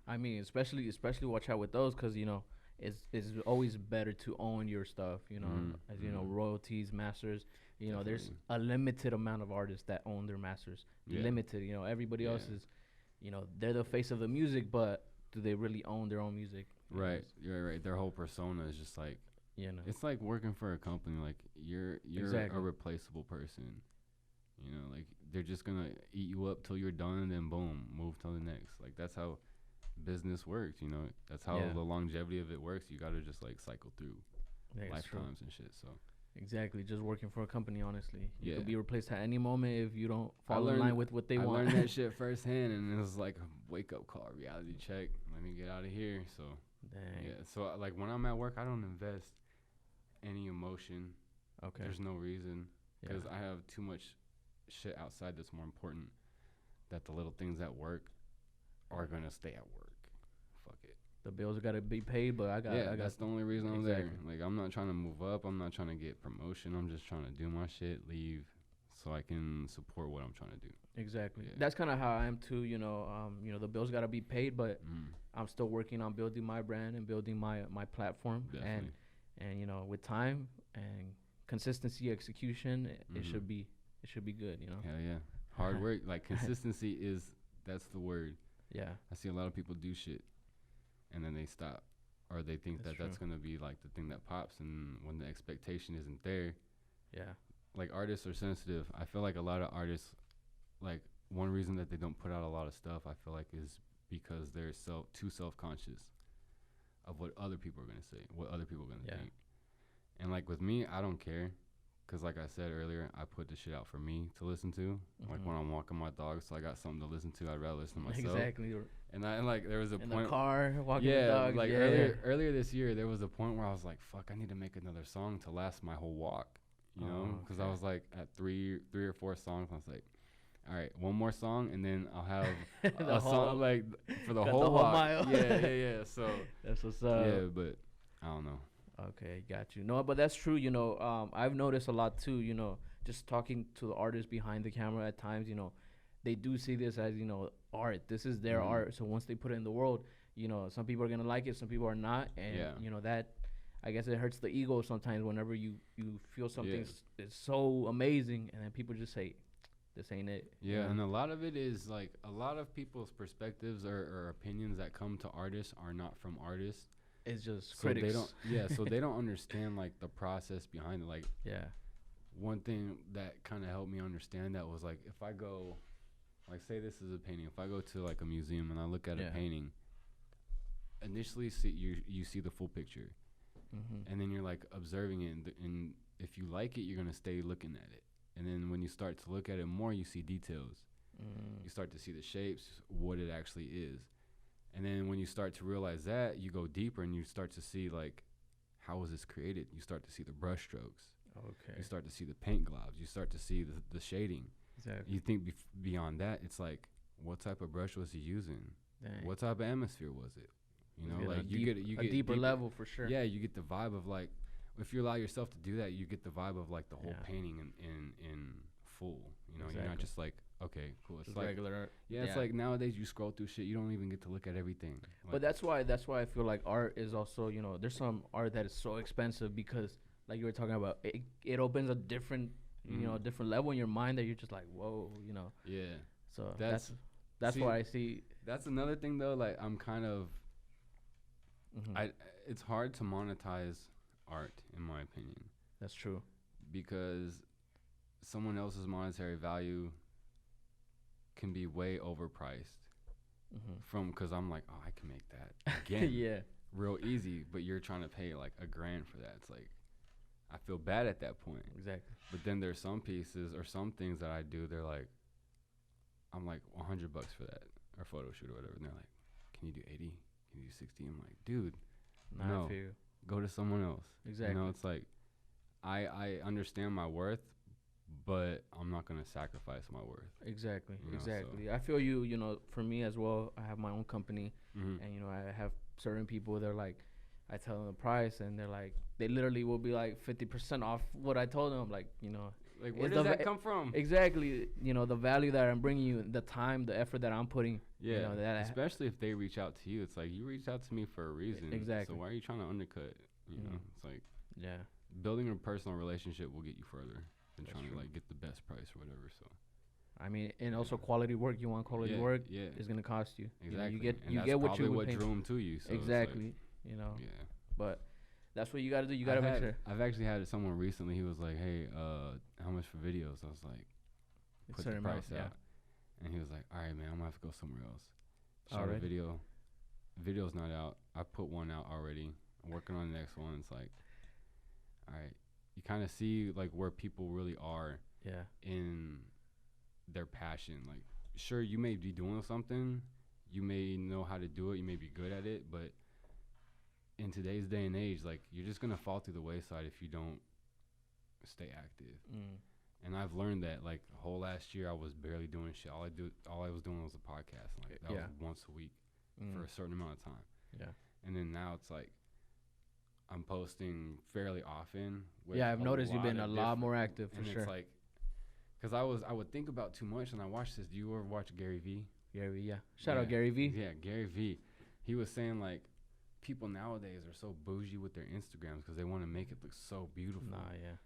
I mean, especially watch out with those, because it's always better to own your stuff. As you know, royalties, masters. There's a limited amount of artists that own their masters. Limited. Everybody else is, they're the face of the music, but do they really own their own music? Right. You're right. Their whole persona is just like, it's like working for a company. Like you're a replaceable person. Like they're just gonna eat you up till you're done, and then boom, move to the next. Like that's how business works. That's how the longevity of it works. You gotta just like cycle through lifetimes and shit. So. Exactly, just working for a company, honestly. You could be replaced at any moment if you don't fall in line with what they want. I learned that shit firsthand, and it was like a wake-up call, reality check. Let me get out of here. So, so like when I'm at work, I don't invest any emotion. Okay. There's no reason, because I have too much shit outside that's more important, that the little things at work are going to stay at work. The bills got to be paid, but I got. That's the only reason I'm there. Like I'm not trying to move up. I'm not trying to get promotion. I'm just trying to do my shit, leave, so I can support what I'm trying to do. Exactly. Yeah. That's kind of how I am too. The bills got to be paid, but I'm still working on building my brand and building my platform. Definitely. And with time and consistency, execution, it should be good. Hell yeah. Hard work, like consistency that's the word. Yeah. I see a lot of people do shit, and then they stop, or they think that's going to be like the thing that pops, and when the expectation isn't there. Yeah. Like artists are sensitive. I feel like a lot of artists like one reason that they don't put out a lot of stuff, I feel like, is because they're too self-conscious of what other people are going to say, what other people are going to think. And like with me, I don't care. Because like I said earlier, I put the shit out for me to listen to. Like when I'm walking my dog, so I got something to listen to. I'd rather listen to myself. Exactly. And like there was a point in the car walking the dog. Like earlier this year, there was a point where I was like, fuck, I need to make another song to last my whole walk. You know? Because I was like at three or four songs. I was like, all right, one more song, and then I'll have a song like for the whole walk. Mile. Yeah. So that's what's up. Yeah, but I don't know. Okay, got you. No, but that's true. You know, I've noticed a lot too. You know, just talking to the artists behind the camera at times. You know, they do see this as, you know, art. This is their art. So once they put it in the world, you know, some people are gonna like it, some people are not, and you know that. I guess it hurts the ego sometimes whenever you feel something is so amazing, and then people just say, this ain't it. Yeah, and a lot of it is like a lot of people's perspectives or opinions that come to artists are not from artists. It's just so critics. They don't, so they don't understand like the process behind it. Like, one thing that kind of helped me understand that was like, if I go, like, say this is a painting. If I go to like a museum and I look at a painting, initially you see the full picture, and then you're like observing it, and if you like it, you're gonna stay looking at it. And then when you start to look at it more, you see details. You start to see the shapes, what it actually is. And then when you start to realize that, you go deeper and you start to see, like, how was this created? You start to see the brush strokes. Okay. You start to see the paint globs. You start to see the shading. Exactly. You think beyond that, it's like, what type of brush was he using? Dang. What type of atmosphere was it? You know, like you get a deeper level for sure. Yeah, you get the vibe of like, if you allow yourself to do that, you get the vibe of like the whole painting in full. You know, you're not just like, okay, cool. It's just like regular art. Yeah, it's like nowadays you scroll through shit, you don't even get to look at everything. Like, but that's why I feel like art is also, you know, there's some art that is so expensive because, like you were talking about, it opens a different, you know, a different level in your mind that you're just like, whoa, you know. Yeah. So that's why I see. That's another thing though. Like I'm kind of, it's hard to monetize art in my opinion. That's true. Because someone else's monetary value can be way overpriced because I'm like, oh, I can make that again real easy, but you're trying to pay like $1,000 for that. It's like, I feel bad at that point. Exactly. But then there's some pieces or some things that I do, they're like, I'm like $100 for that, or photo shoot or whatever, and they're like, can you do 80? Can you do 60? I'm like, dude, no, go to someone else. Exactly. You know, it's like, I understand my worth, but I'm not going to sacrifice my worth. Exactly. You know, exactly. so. I feel you know, for me as well, I have my own company, and, you know, I have certain people, they're like, I tell them the price, and they're like, they literally will be like 50% off what I told them. Like, you know. Like, where does that come from? Exactly. You know, the value that I'm bringing you, the time, the effort that I'm putting. Yeah, you know, especially if they reach out to you. It's like, you reached out to me for a reason. Exactly. So why are you trying to undercut? You know, it's like, building a personal relationship will get you further than trying to like get the best price or whatever. So, I mean, and also quality work. You want quality work? Yeah, it's gonna cost you. Exactly. You get what you would drew them to you. So exactly. Like, you know. Yeah. But that's what you gotta do. You gotta make sure. I've actually had someone recently. He was like, "Hey, how much for videos?" I was like, "Put the price out." And he was like, "All right, man, I'm gonna have to go somewhere else." Shot a video. Video's not out. I put one out already. I'm working on the next one. It's like, all right, you kind of see like where people really are. Yeah. In their passion. Like, sure, you may be doing something. You may know how to do it. You may be good at it, but in today's day and age, like, you're just gonna fall through the wayside if you don't stay active. And I've learned that, like, the whole last year I was barely doing shit. All I was doing was a podcast. Like, that was once a week for a certain amount of time. Yeah. And then now it's like I'm posting fairly often. I've noticed you've been a lot more active for sure. It's like, because I would think about too much, and I watched this. Do you ever watch Gary V? Gary V, yeah. Shout out Gary V. Yeah, Gary V. He was saying, like, people nowadays are so bougie with their Instagrams because they want to make it look so beautiful.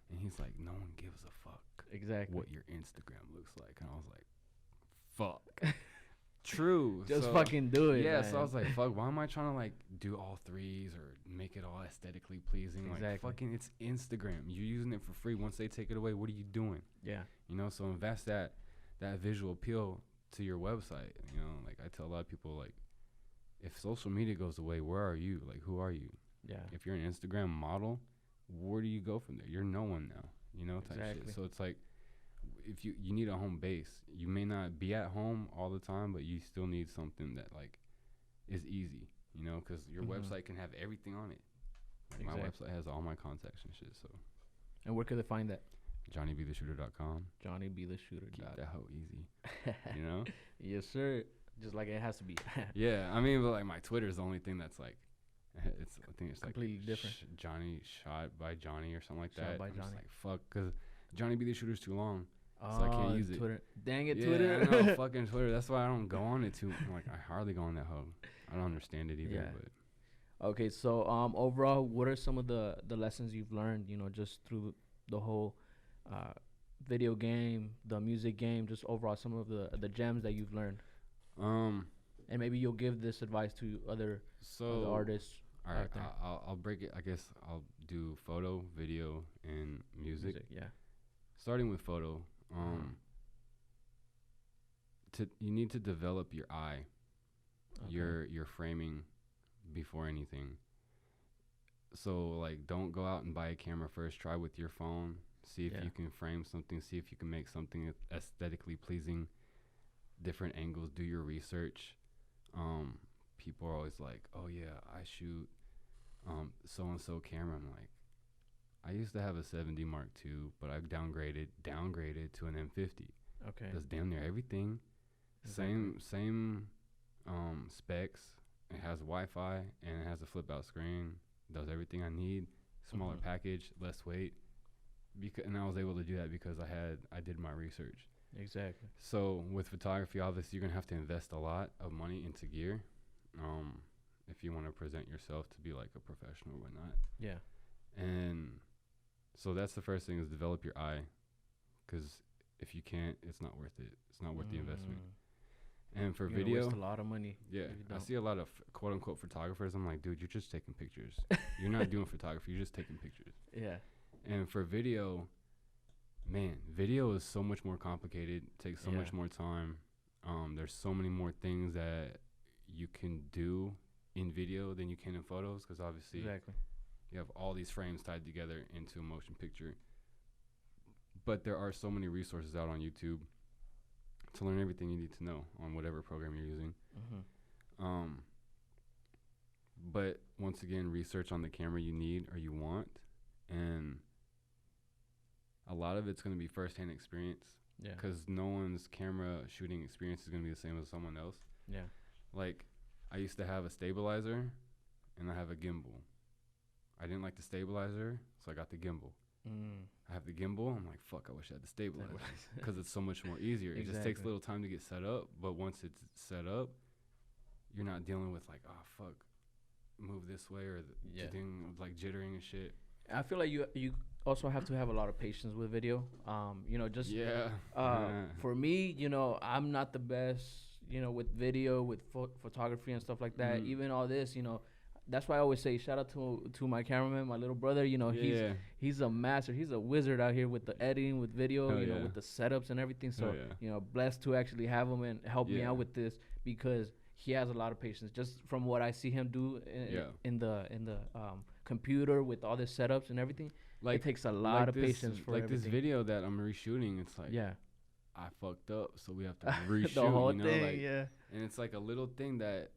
And he's like, no one gives a fuck what your Instagram looks like. And I was like, fuck. True. Just fucking do it. Yeah, man. So I was like, fuck, why am I trying to, like, do all threes or make it all aesthetically pleasing? Exactly. Like, fucking, it's Instagram. You're using it for free. Once they take it away, what are you doing? Yeah. You know, so invest that visual appeal to your website. You know, like I tell a lot of people, like, if social media goes away, where are you? Like, who are you? Yeah. If you're an Instagram model, where do you go from there? You're no one now, you know, type shit. So it's like, if you need a home base, you may not be at home all the time, but you still need something that like is easy, you know, because your website can have everything on it. Like my website has all my contacts and shit. So. And where could they find that? JohnnyB theShooter.com. JohnnyB Keep that hoe easy, you know. Yes, sir. Just like it has to be. Yeah, I mean, but like my Twitter is the only thing that's like, I think it's completely like different. Johnny shot by Johnny or something like Shot that. by I'm Johnny. just like, fuck, because JohnnyB theShooter's too long. So I can't use Twitter. it. Dang it, yeah, Twitter. I know, fucking Twitter. That's why I don't go on it too. Like, I hardly go on that hoe. I don't understand it either. Yeah. But Okay, so overall, what are some of the lessons you've learned, you know, just through the whole video game, the music game, just overall some of the gems that you've learned? And maybe you'll give this advice to other artists. All right, I'll break it. I guess I'll do photo, video, and music. Yeah. Starting with photo, you need to develop your eye, your framing before anything. So like, don't go out and buy a camera first. Try with your phone. See if you can frame something. See if you can make something aesthetically pleasing. Different angles. Do your research. People are always like, oh yeah, I shoot so and so camera. I'm like, I used to have a 70 Mark II, but I've downgraded to an M50. Okay. Does damn near everything. Exactly. Same specs. It has Wi-Fi and it has a flip out screen. Does everything I need. Smaller package, less weight. And I was able to do that because I did my research. Exactly. So with photography, obviously you're gonna have to invest a lot of money into gear, if you want to present yourself to be like a professional or whatnot. Yeah. And so that's the first thing, is develop your eye, because if you can't, it's not worth it. It's not worth the investment. And for video, waste a lot of money. Yeah, I see a lot of quote unquote photographers. I'm like, dude, you're just taking pictures. You're not doing photography. You're just taking pictures. Yeah. And for video, man, video is so much more complicated. Takes so much more time. There's so many more things that you can do in video than you can in photos, because obviously you have all these frames tied together into a motion picture. But there are so many resources out on YouTube to learn everything you need to know on whatever program you're using. But once again, research on the camera you need or you want, and a lot of it's going to be first-hand experience. Yeah. Because no one's camera shooting experience is going to be the same as someone else. Yeah. Like, I used to have a stabilizer, and I have a gimbal. I didn't like the stabilizer, so I got the gimbal. I have the gimbal. I'm like, fuck, I wish I had the stabilizer, because it's so much more easier. It just takes a little time to get set up, but once it's set up, you're not dealing with like, oh, fuck, move this way, or like jittering and shit. I feel like you also have to have a lot of patience with video. You know, just for me, you know, I'm not the best, you know, with video, with photography and stuff like that. Even all this, you know, that's why I always say shout out to my cameraman, my little brother. You know, he's a master. He's a wizard out here with the editing, with video, know, with the setups and everything. So you know, blessed to actually have him and help me out with this, because he has a lot of patience. Just from what I see him do in the computer with all the setups and everything, like, it takes a lot of patience for like everything. This video that I'm reshooting. It's like, I fucked up, so we have to reshoot. The whole you know, thing, like, and it's like a little thing that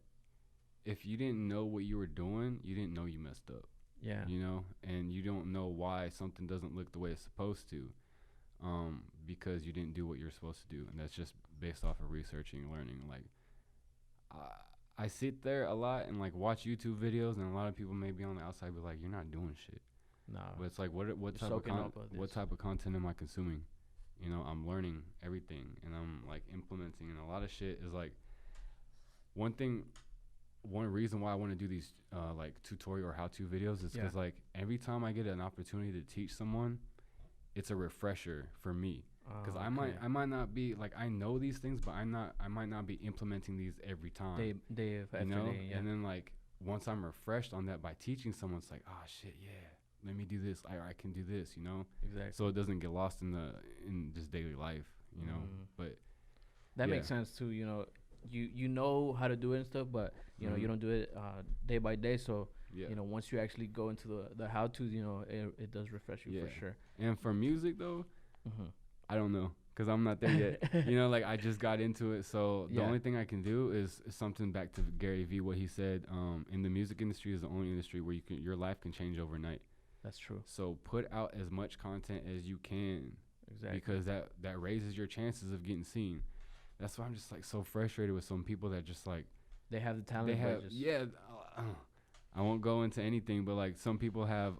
if you didn't know what you were doing, you didn't know you messed up. Yeah. You know, and you don't know why something doesn't look the way it's supposed to, because you didn't do what you're supposed to do, and that's just based off of researching and learning. Like, I sit there a lot and like watch YouTube videos, and a lot of people may be on the outside be like, "You're not doing shit." No. But it's like, what type of content am I consuming? You know, I'm learning everything, and I'm like implementing, and a lot of shit is like one reason why I want to do these like tutorial or how-to videos is because like every time I get an opportunity to teach someone, it's a refresher for me. Because I might not be like, I know these things, but I might not be implementing these every time. Day and then like once I'm refreshed on that by teaching someone, it's like, oh shit, let me do this. I can do this, you know. Exactly. So it doesn't get lost in just daily life, you know. But That makes sense too. You know, you know how to do it and stuff, but you know you don't do it day by day. So you know, once you actually go into the how to, you know, it does refresh you for sure. And for music though, I don't know. Cause I'm not there yet, you know. Like I just got into it, so the only thing I can do is something back to Gary Vee. What he said, in the music industry is the only industry where your life can change overnight. That's true. So put out as much content as you can, because that raises your chances of getting seen. That's why I'm just like so frustrated with some people that just like they have the talent. I won't go into anything, but like some people have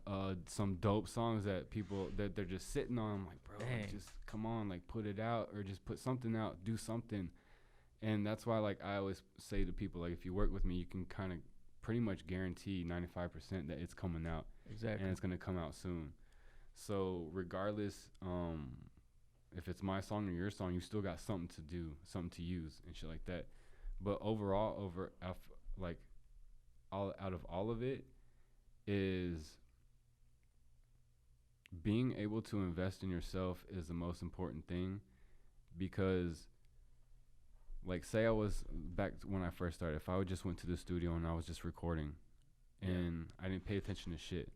some dope songs that people that they're just sitting on. I'm like, bro, like, just come on, like put it out, or just put something out, do something. And that's why, like, I always say to people, like, if you work with me, you can kind of pretty much guarantee 95% that it's coming out. Exactly. And it's going to come out soon. So regardless, if it's my song or your song, you still got something to do, something to use and shit like that. But overall, out of all of it is being able to invest in yourself is the most important thing. Because like, say I was back when I first started, if I would just went to the studio and I was just recording and I didn't pay attention to shit,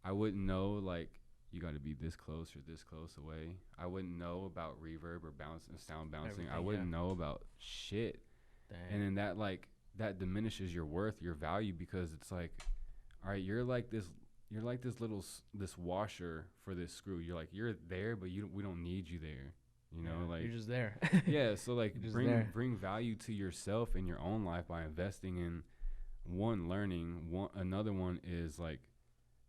I wouldn't know, like, you got to be this close or this close away. I wouldn't know about reverb or sound bouncing. I wouldn't know about shit. Dang. And then that, like, that diminishes your worth, your value, because it's like, all right, you're like this washer for this screw. You're there, but we don't need you there. You know, like, you're just there. Yeah. So like bring value to yourself in your own life by investing in learning. Another one is like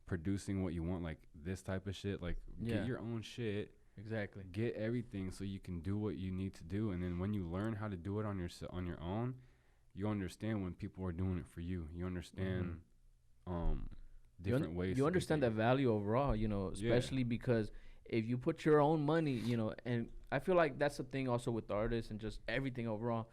producing what you want, like this type of shit. Like get your own shit. Exactly. Get everything so you can do what you need to do, and then when you learn how to do it on your own, you understand when people are doing it for you. You understand different ways. You understand that value overall, you know, especially because if you put your own money, you know, and I feel like that's the thing also with artists and just everything overall,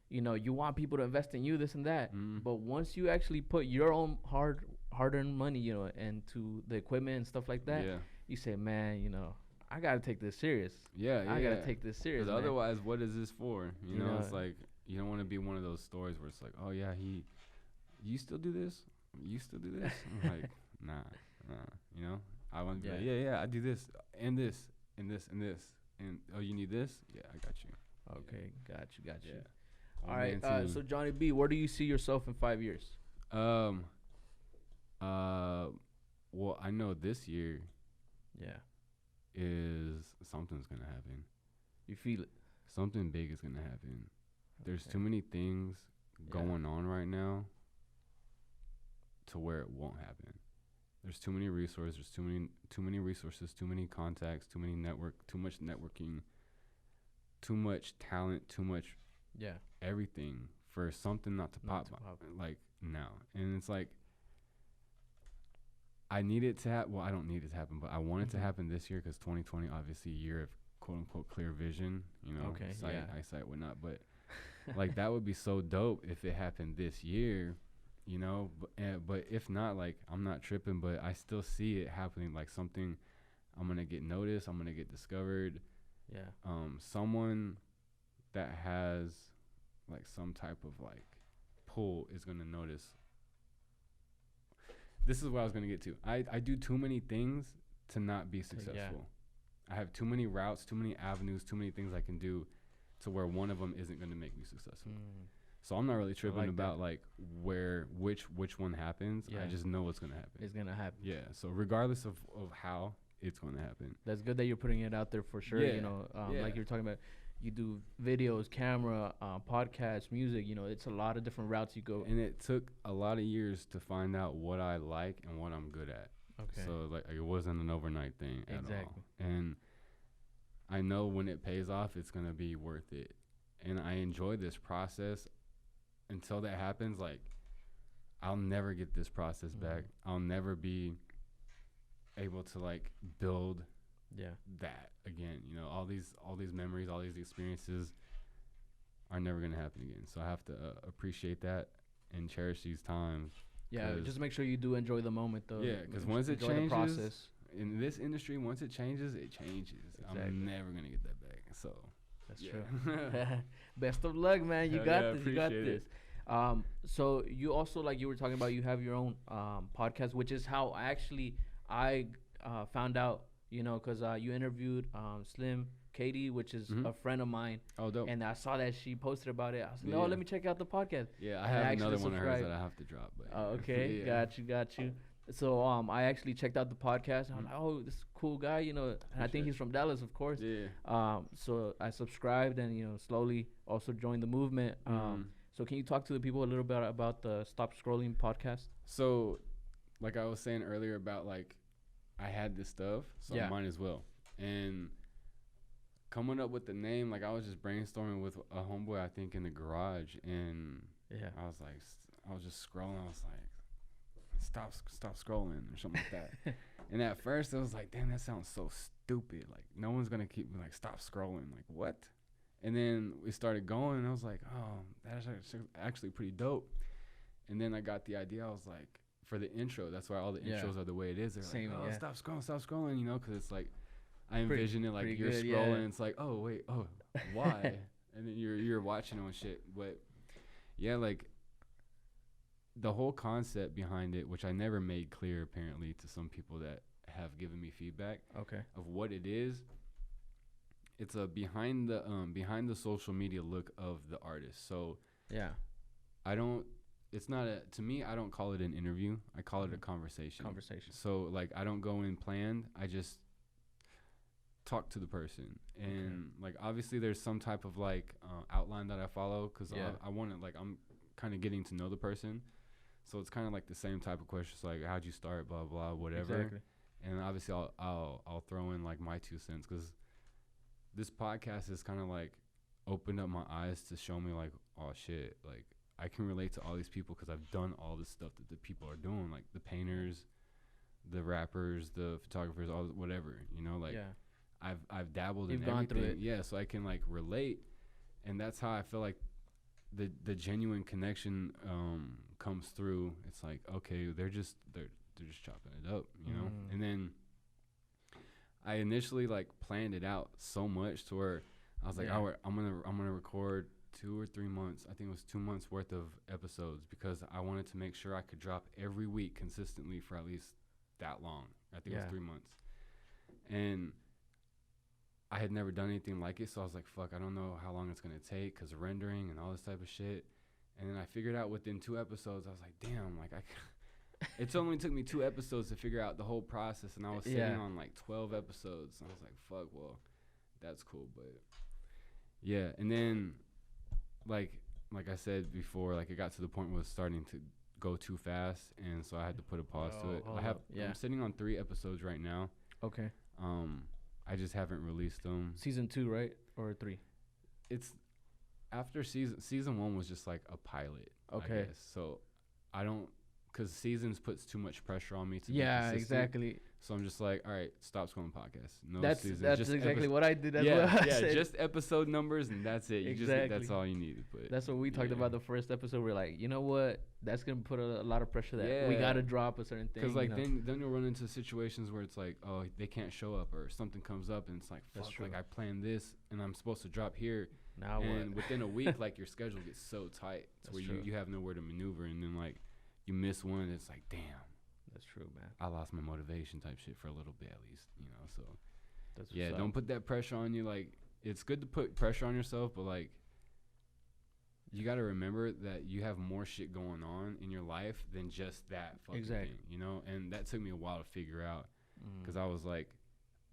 you know, you want people to invest in you, this and that. But once you actually put your own hard-earned money, you know, into the equipment and stuff like that, you say, man, you know, I got to take this serious. I got to take this serious. Because otherwise, what is this for? You know, it's like, you don't want to be one of those stories where it's like, oh, yeah, you still do this? You still do this? I'm like, nah, you know? I want to be like, I do this and this and this and this. And, oh, you need this? Yeah, I got you. Okay, got you. Yeah. All right, so JohnnyB, where do you see yourself in 5 years? Well, I know this year is something's going to happen. You feel it? Something big is going to happen. There's too many things going on right now to where it won't happen. There's too many resources. There's too many resources. Too many contacts. Too much networking. Too much talent. Too much everything for something not to pop like now. And it's like, I need it to happen. Well, I don't need it to happen, but I want it to happen this year, because 2020, obviously, a year of quote unquote clear vision. You know, eyesight, whatnot. But like, that would be so dope if it happened this year. You know, but if not, like, I'm not tripping, but I still see it happening. Like, something, I'm gonna get noticed, I'm gonna get discovered. Someone that has like some type of like pull is gonna notice. This is what I was gonna get to. I do too many things to not be successful. I have too many routes, too many avenues, too many things I can do, to where one of them isn't gonna make me successful. So I'm not really tripping about like which one happens. I just know what's gonna happen. It's gonna happen. Yeah. So regardless of how it's gonna happen. That's good that you're putting it out there for sure. You know, like you're talking about, you do videos, camera, podcasts, music. You know, it's a lot of different routes you go. And it took a lot of years to find out what I like and what I'm good at. Okay. So like, it wasn't an overnight thing at all. And I know when it pays off, it's gonna be worth it. And I enjoy this process. Until that happens, like, I'll never get this process back. I'll never be able to like build that again. You know, all these memories, all these experiences are never gonna happen again. So I have to appreciate that and cherish these times. Yeah, just make sure you do enjoy the moment though. Yeah, because once it changes, the process in this industry, once it changes, it changes. Exactly. I'm never gonna get that back. So That's true. Best of luck, man. You got this. You got this. So you also, like you were talking about, you have your own podcast, which is how I found out, you know, because you interviewed Slim Katie, which is a friend of mine. Oh, dope. And I saw that she posted about it. I was like, no, let me check out the podcast. Yeah, I have another one of hers that I have to drop. But okay, got you. So I actually checked out the podcast. I'm like, oh, this cool guy, you know. And I think he's from Dallas, of course. Yeah. So I subscribed and, you know, slowly also joined the movement. So can you talk to the people a little bit about the Stop Scrolling podcast? So, like I was saying earlier about, like, I had this stuff, so I might as well. And coming up with the name, like, I was just brainstorming with a homeboy, I think, in the garage. And I was just scrolling. I was like, stop scrolling or something like that. And at first, it was like, damn, that sounds so stupid. Like, no one's going to keep me, like, stop scrolling. Like, what? And then we started going, and I was like, oh, that's actually pretty dope. And then I got the idea. I was like, for the intro, that's why all the intros are the way it is. They're like, oh, stop scrolling, you know, because it's like, I envision it like you're scrolling. Yeah. It's like, oh, wait, oh, why? And then you're watching on shit. But, yeah, like, the whole concept behind it, which I never made clear, apparently, to some people that have given me feedback of what it is. It's a behind the social media look of the artist. So to me, I don't call it an interview. I call it a conversation. So like, I don't go in planned. I just talk to the person. And like, obviously there's some type of like outline that I follow, because I want to, like, I'm kind of getting to know the person. So it's kind of like the same type of questions, like, how'd you start, blah, blah, whatever. Exactly. And obviously I'll throw in like my 2 cents, because this podcast is kind of like opened up my eyes to show me like, oh shit, like I can relate to all these people because I've done all this stuff that the people are doing, like the painters, the rappers, the photographers, all whatever, you know, like I've dabbled in everything. Gone through it. Yeah, so I can like relate, and that's how I feel like the genuine connection comes through. It's like, okay, they're just chopping it up, you know. And then I initially like planned it out so much to where I was like, oh, I'm gonna record 2 or 3 months. I think it was 2 months worth of episodes, because I wanted to make sure I could drop every week consistently for at least that long. I think it was 3 months. And I had never done anything like it, so I was like, fuck, I don't know how long it's gonna take, because rendering and all this type of shit. And then I figured out within 2 episodes, I was like, damn, like it only took me 2 episodes to figure out the whole process, and I was sitting on like 12 episodes. And I was like, fuck, well, that's cool. But yeah, and then like I said before, like it got to the point where it was starting to go too fast, and so I had to put a pause to it. I'm sitting on 3 episodes right now. Okay. I just haven't released them. Season 2, right? Or 3? It's after season 1 was just like a pilot. Okay. I guess. So I don't, because seasons puts too much pressure on me to be consistent. Exactly. So I'm just like, all right, Stop Scrolling Podcast. No season. That's just exactly what I did. That's what I said. Just episode numbers, and that's it. That's all you need. But that's what we talked about the first episode. We're like, you know what? That's gonna put a lot of pressure that we gotta drop a certain thing. Because like then you'll run into situations where it's like, oh, they can't show up, or something comes up, and it's like, fuck, like I planned this, and I'm supposed to drop here. Now and within a week, like your schedule gets so tight to where you have nowhere to maneuver, and then like you miss one, and it's like, damn. That's true, man. I lost my motivation type shit for a little bit at least, you know. So don't put that pressure on you. Like, it's good to put pressure on yourself, but like you got to remember that you have more shit going on in your life than just that fucking thing, you know. And that took me a while to figure out, because I was like,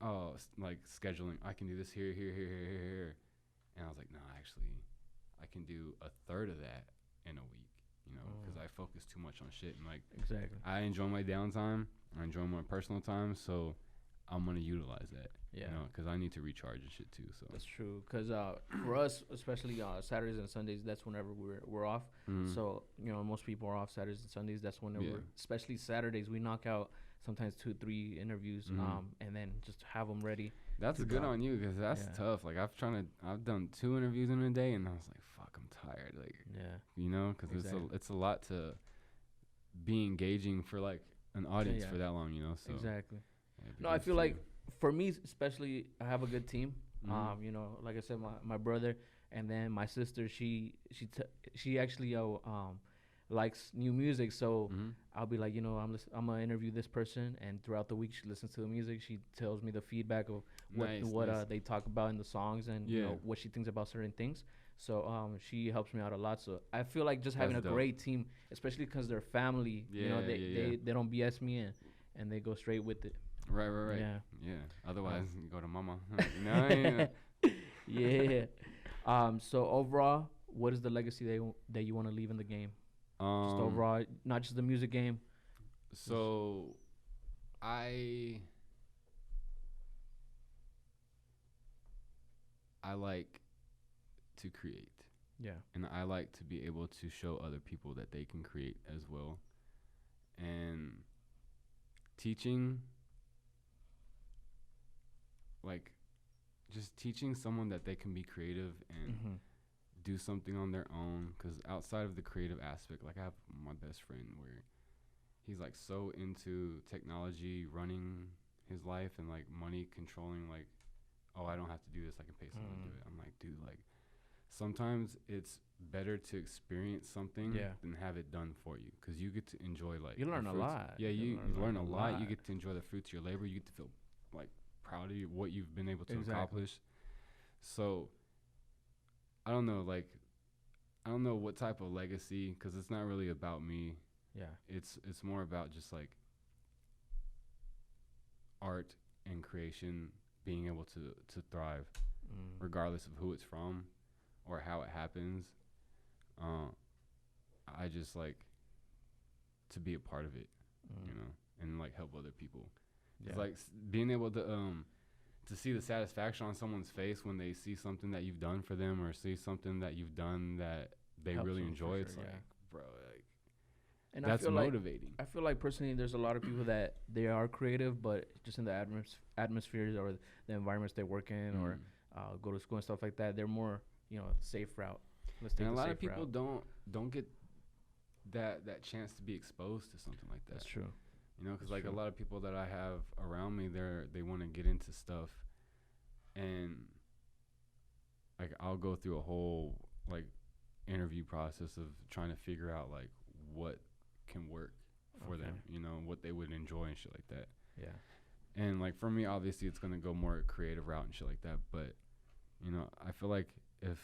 oh, like scheduling, I can do this here, and I was like, no, actually I can do a third of that in a week. You know, because I focus too much on shit, and like I enjoy my downtime, I enjoy my personal time, so I'm gonna utilize that. You know, because I need to recharge and shit too. So that's true. Because for us, especially Saturdays and Sundays, that's whenever we're off. So you know, most people are off Saturdays and Sundays. That's whenever, especially Saturdays, we knock out sometimes 2-3 interviews, and then just have them ready. That's good on you, because that's tough. Like I've done 2 interviews in a day, and I was like, fuck, I'm tired. Like, you know, because it's a lot to be engaging for like an audience for that long, you know. So no, I feel like for me especially, I have a good team. You know, like I said, my brother, and then my sister. She actually likes new music, so I'll be like, you know, I'm gonna interview this person, and throughout the week she listens to the music. She tells me the feedback of what they talk about in the songs, and you know what she thinks about certain things. So she helps me out a lot. So I feel like just having a great team, especially because they're family. You know, they don't BS me and they go straight with it. Right. Yeah. Otherwise, you go to mama. No. Yeah. So overall, what is the legacy that you want to leave in the game? Just overall, not just the music game. So, I like to create. Yeah. And I like to be able to show other people that they can create as well. And teaching, like, just teaching someone that they can be creative and do something on their own. Because outside of the creative aspect, like, I have my best friend where he's, like, so into technology, running his life, and, like, money controlling, like, oh, I don't have to do this, I can pay someone to do it. I'm like, dude, like, sometimes it's better to experience something than have it done for you, because you get to enjoy, like, you learn a lot. Yeah, you learn a lot. You get to enjoy the fruits of your labor. You get to feel, like, proud of what you've been able to accomplish. So I don't know, like, I don't know what type of legacy, because it's not really about me. Yeah, it's more about just, like, art and creation being able to thrive, regardless of who it's from or how it happens. I just like to be a part of it, you know, and, like, help other people. It's like being able to see the satisfaction on someone's face when they see something that you've done for them, or see something that you've done that they helps really enjoy. It's like, bro, like, and that's motivating. I feel like personally, there's a lot of people that they are creative, but just in the atmospheres or the environments they work in, or go to school and stuff like that, they're more, you know, safe route. Let's take and a lot of people route. don't get that chance to be exposed to something like that. That's true. You know, because, like, a lot of people that I have around me, they want to get into stuff, and, like, I'll go through a whole, like, interview process of trying to figure out, like, what can work for them, you know, what they would enjoy and shit like that. Yeah. And, like, for me, obviously, it's going to go more creative route and shit like that. But, you know, I feel like if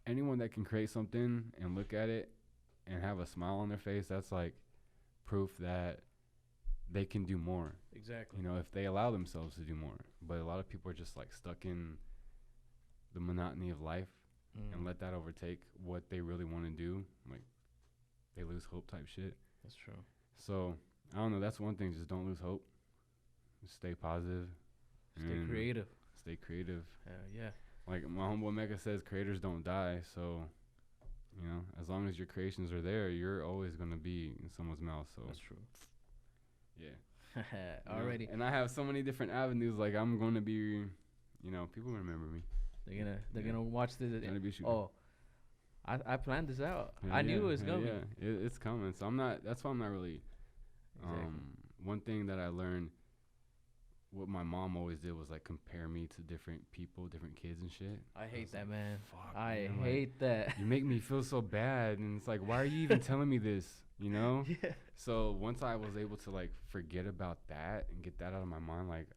anyone that can create something and look at it and have a smile on their face, that's, like, proof that they can do more. Exactly. You know, if they allow themselves to do more. But a lot of people are just, like, stuck in the monotony of life and let that overtake what they really want to do. Like, they lose hope type shit. That's true. So, I don't know. That's one thing. Just don't lose hope. Just stay positive. Stay creative. Stay creative. Yeah. Like my homeboy Mecca says, creators don't die. So, you know, as long as your creations are there, you're always going to be in someone's mouth. So that's true. Yeah. Already. You know? And I have so many different avenues. Like, I'm going to be, you know, people remember me. They're gonna watch this. JohnnyB. I planned this out. I knew it was coming. Yeah, it's coming. So that's why I'm not really. One thing that I learned, what my mom always did was, like, compare me to different people, different kids and shit. I hate that, man. I hate that. You make me feel so bad, and it's like, why are you even telling me this? You know? Yeah. So once I was able to, like, forget about that and get that out of my mind, like,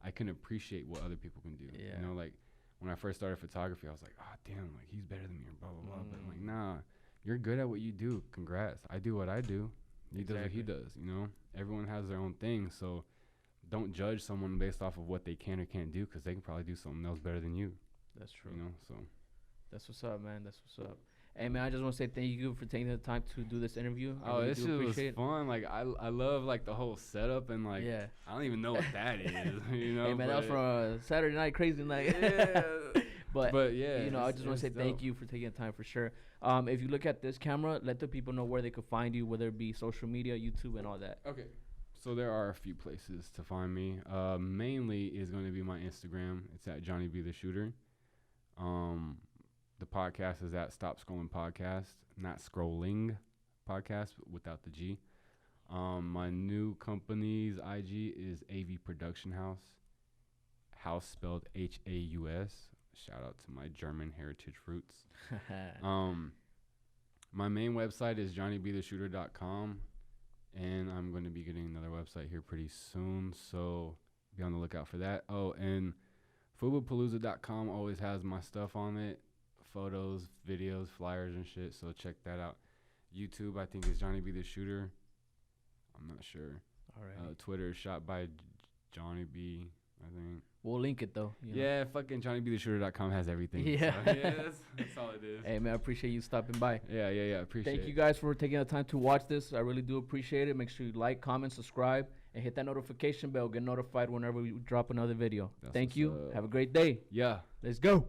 I can appreciate what other people can do. Yeah. You know, like, when I first started photography, I was like, oh, damn, like, he's better than me, or blah, blah, blah. But I'm like, nah, you're good at what you do. Congrats. I do what I do. He does what he does, you know? Everyone has their own thing, so don't judge someone based off of what they can or can't do, because they can probably do something else better than you. That's true. You know, so. That's what's up, man. That's what's up. Hey, man, I just want to say thank you for taking the time to do this interview. Oh, this shit was fun. Like, I love, like, the whole setup, and, like, I don't even know what that is, you know? Hey, man, that was from a Saturday night crazy night. Yeah. But yeah, you know, I just want to say thank you for taking the time for sure. If you look at this camera, let the people know where they could find you, whether it be social media, YouTube, and all that. Okay. So there are a few places to find me. Mainly is going to be my Instagram. It's at JohnnyB theShooter. The podcast is at StopScrollinPodcast, not scrolling podcast without the G. My new company's IG is AV Production House spelled Haus. Shout out to my German heritage roots. My main website is JohnnyB and I'm going to be getting another website here pretty soon, so be on the lookout for that. Oh, and FubuPalooza.com always has my stuff on it, photos, videos, flyers, and shit, so check that out. YouTube, I think, is JohnnyB the Shooter. I'm not sure. All right. Twitter is shot by JohnnyB, I think. We'll link it, though. Yeah, fucking JohnnyBTheShooter.com has everything. Yeah. So, yeah, that's all it is. Hey, man, I appreciate you stopping by. Yeah, appreciate it. Thank you guys for taking the time to watch this. I really do appreciate it. Make sure you like, comment, subscribe, and hit that notification bell. Get notified whenever we drop another video. Thank you. Have a great day. Yeah. Let's go.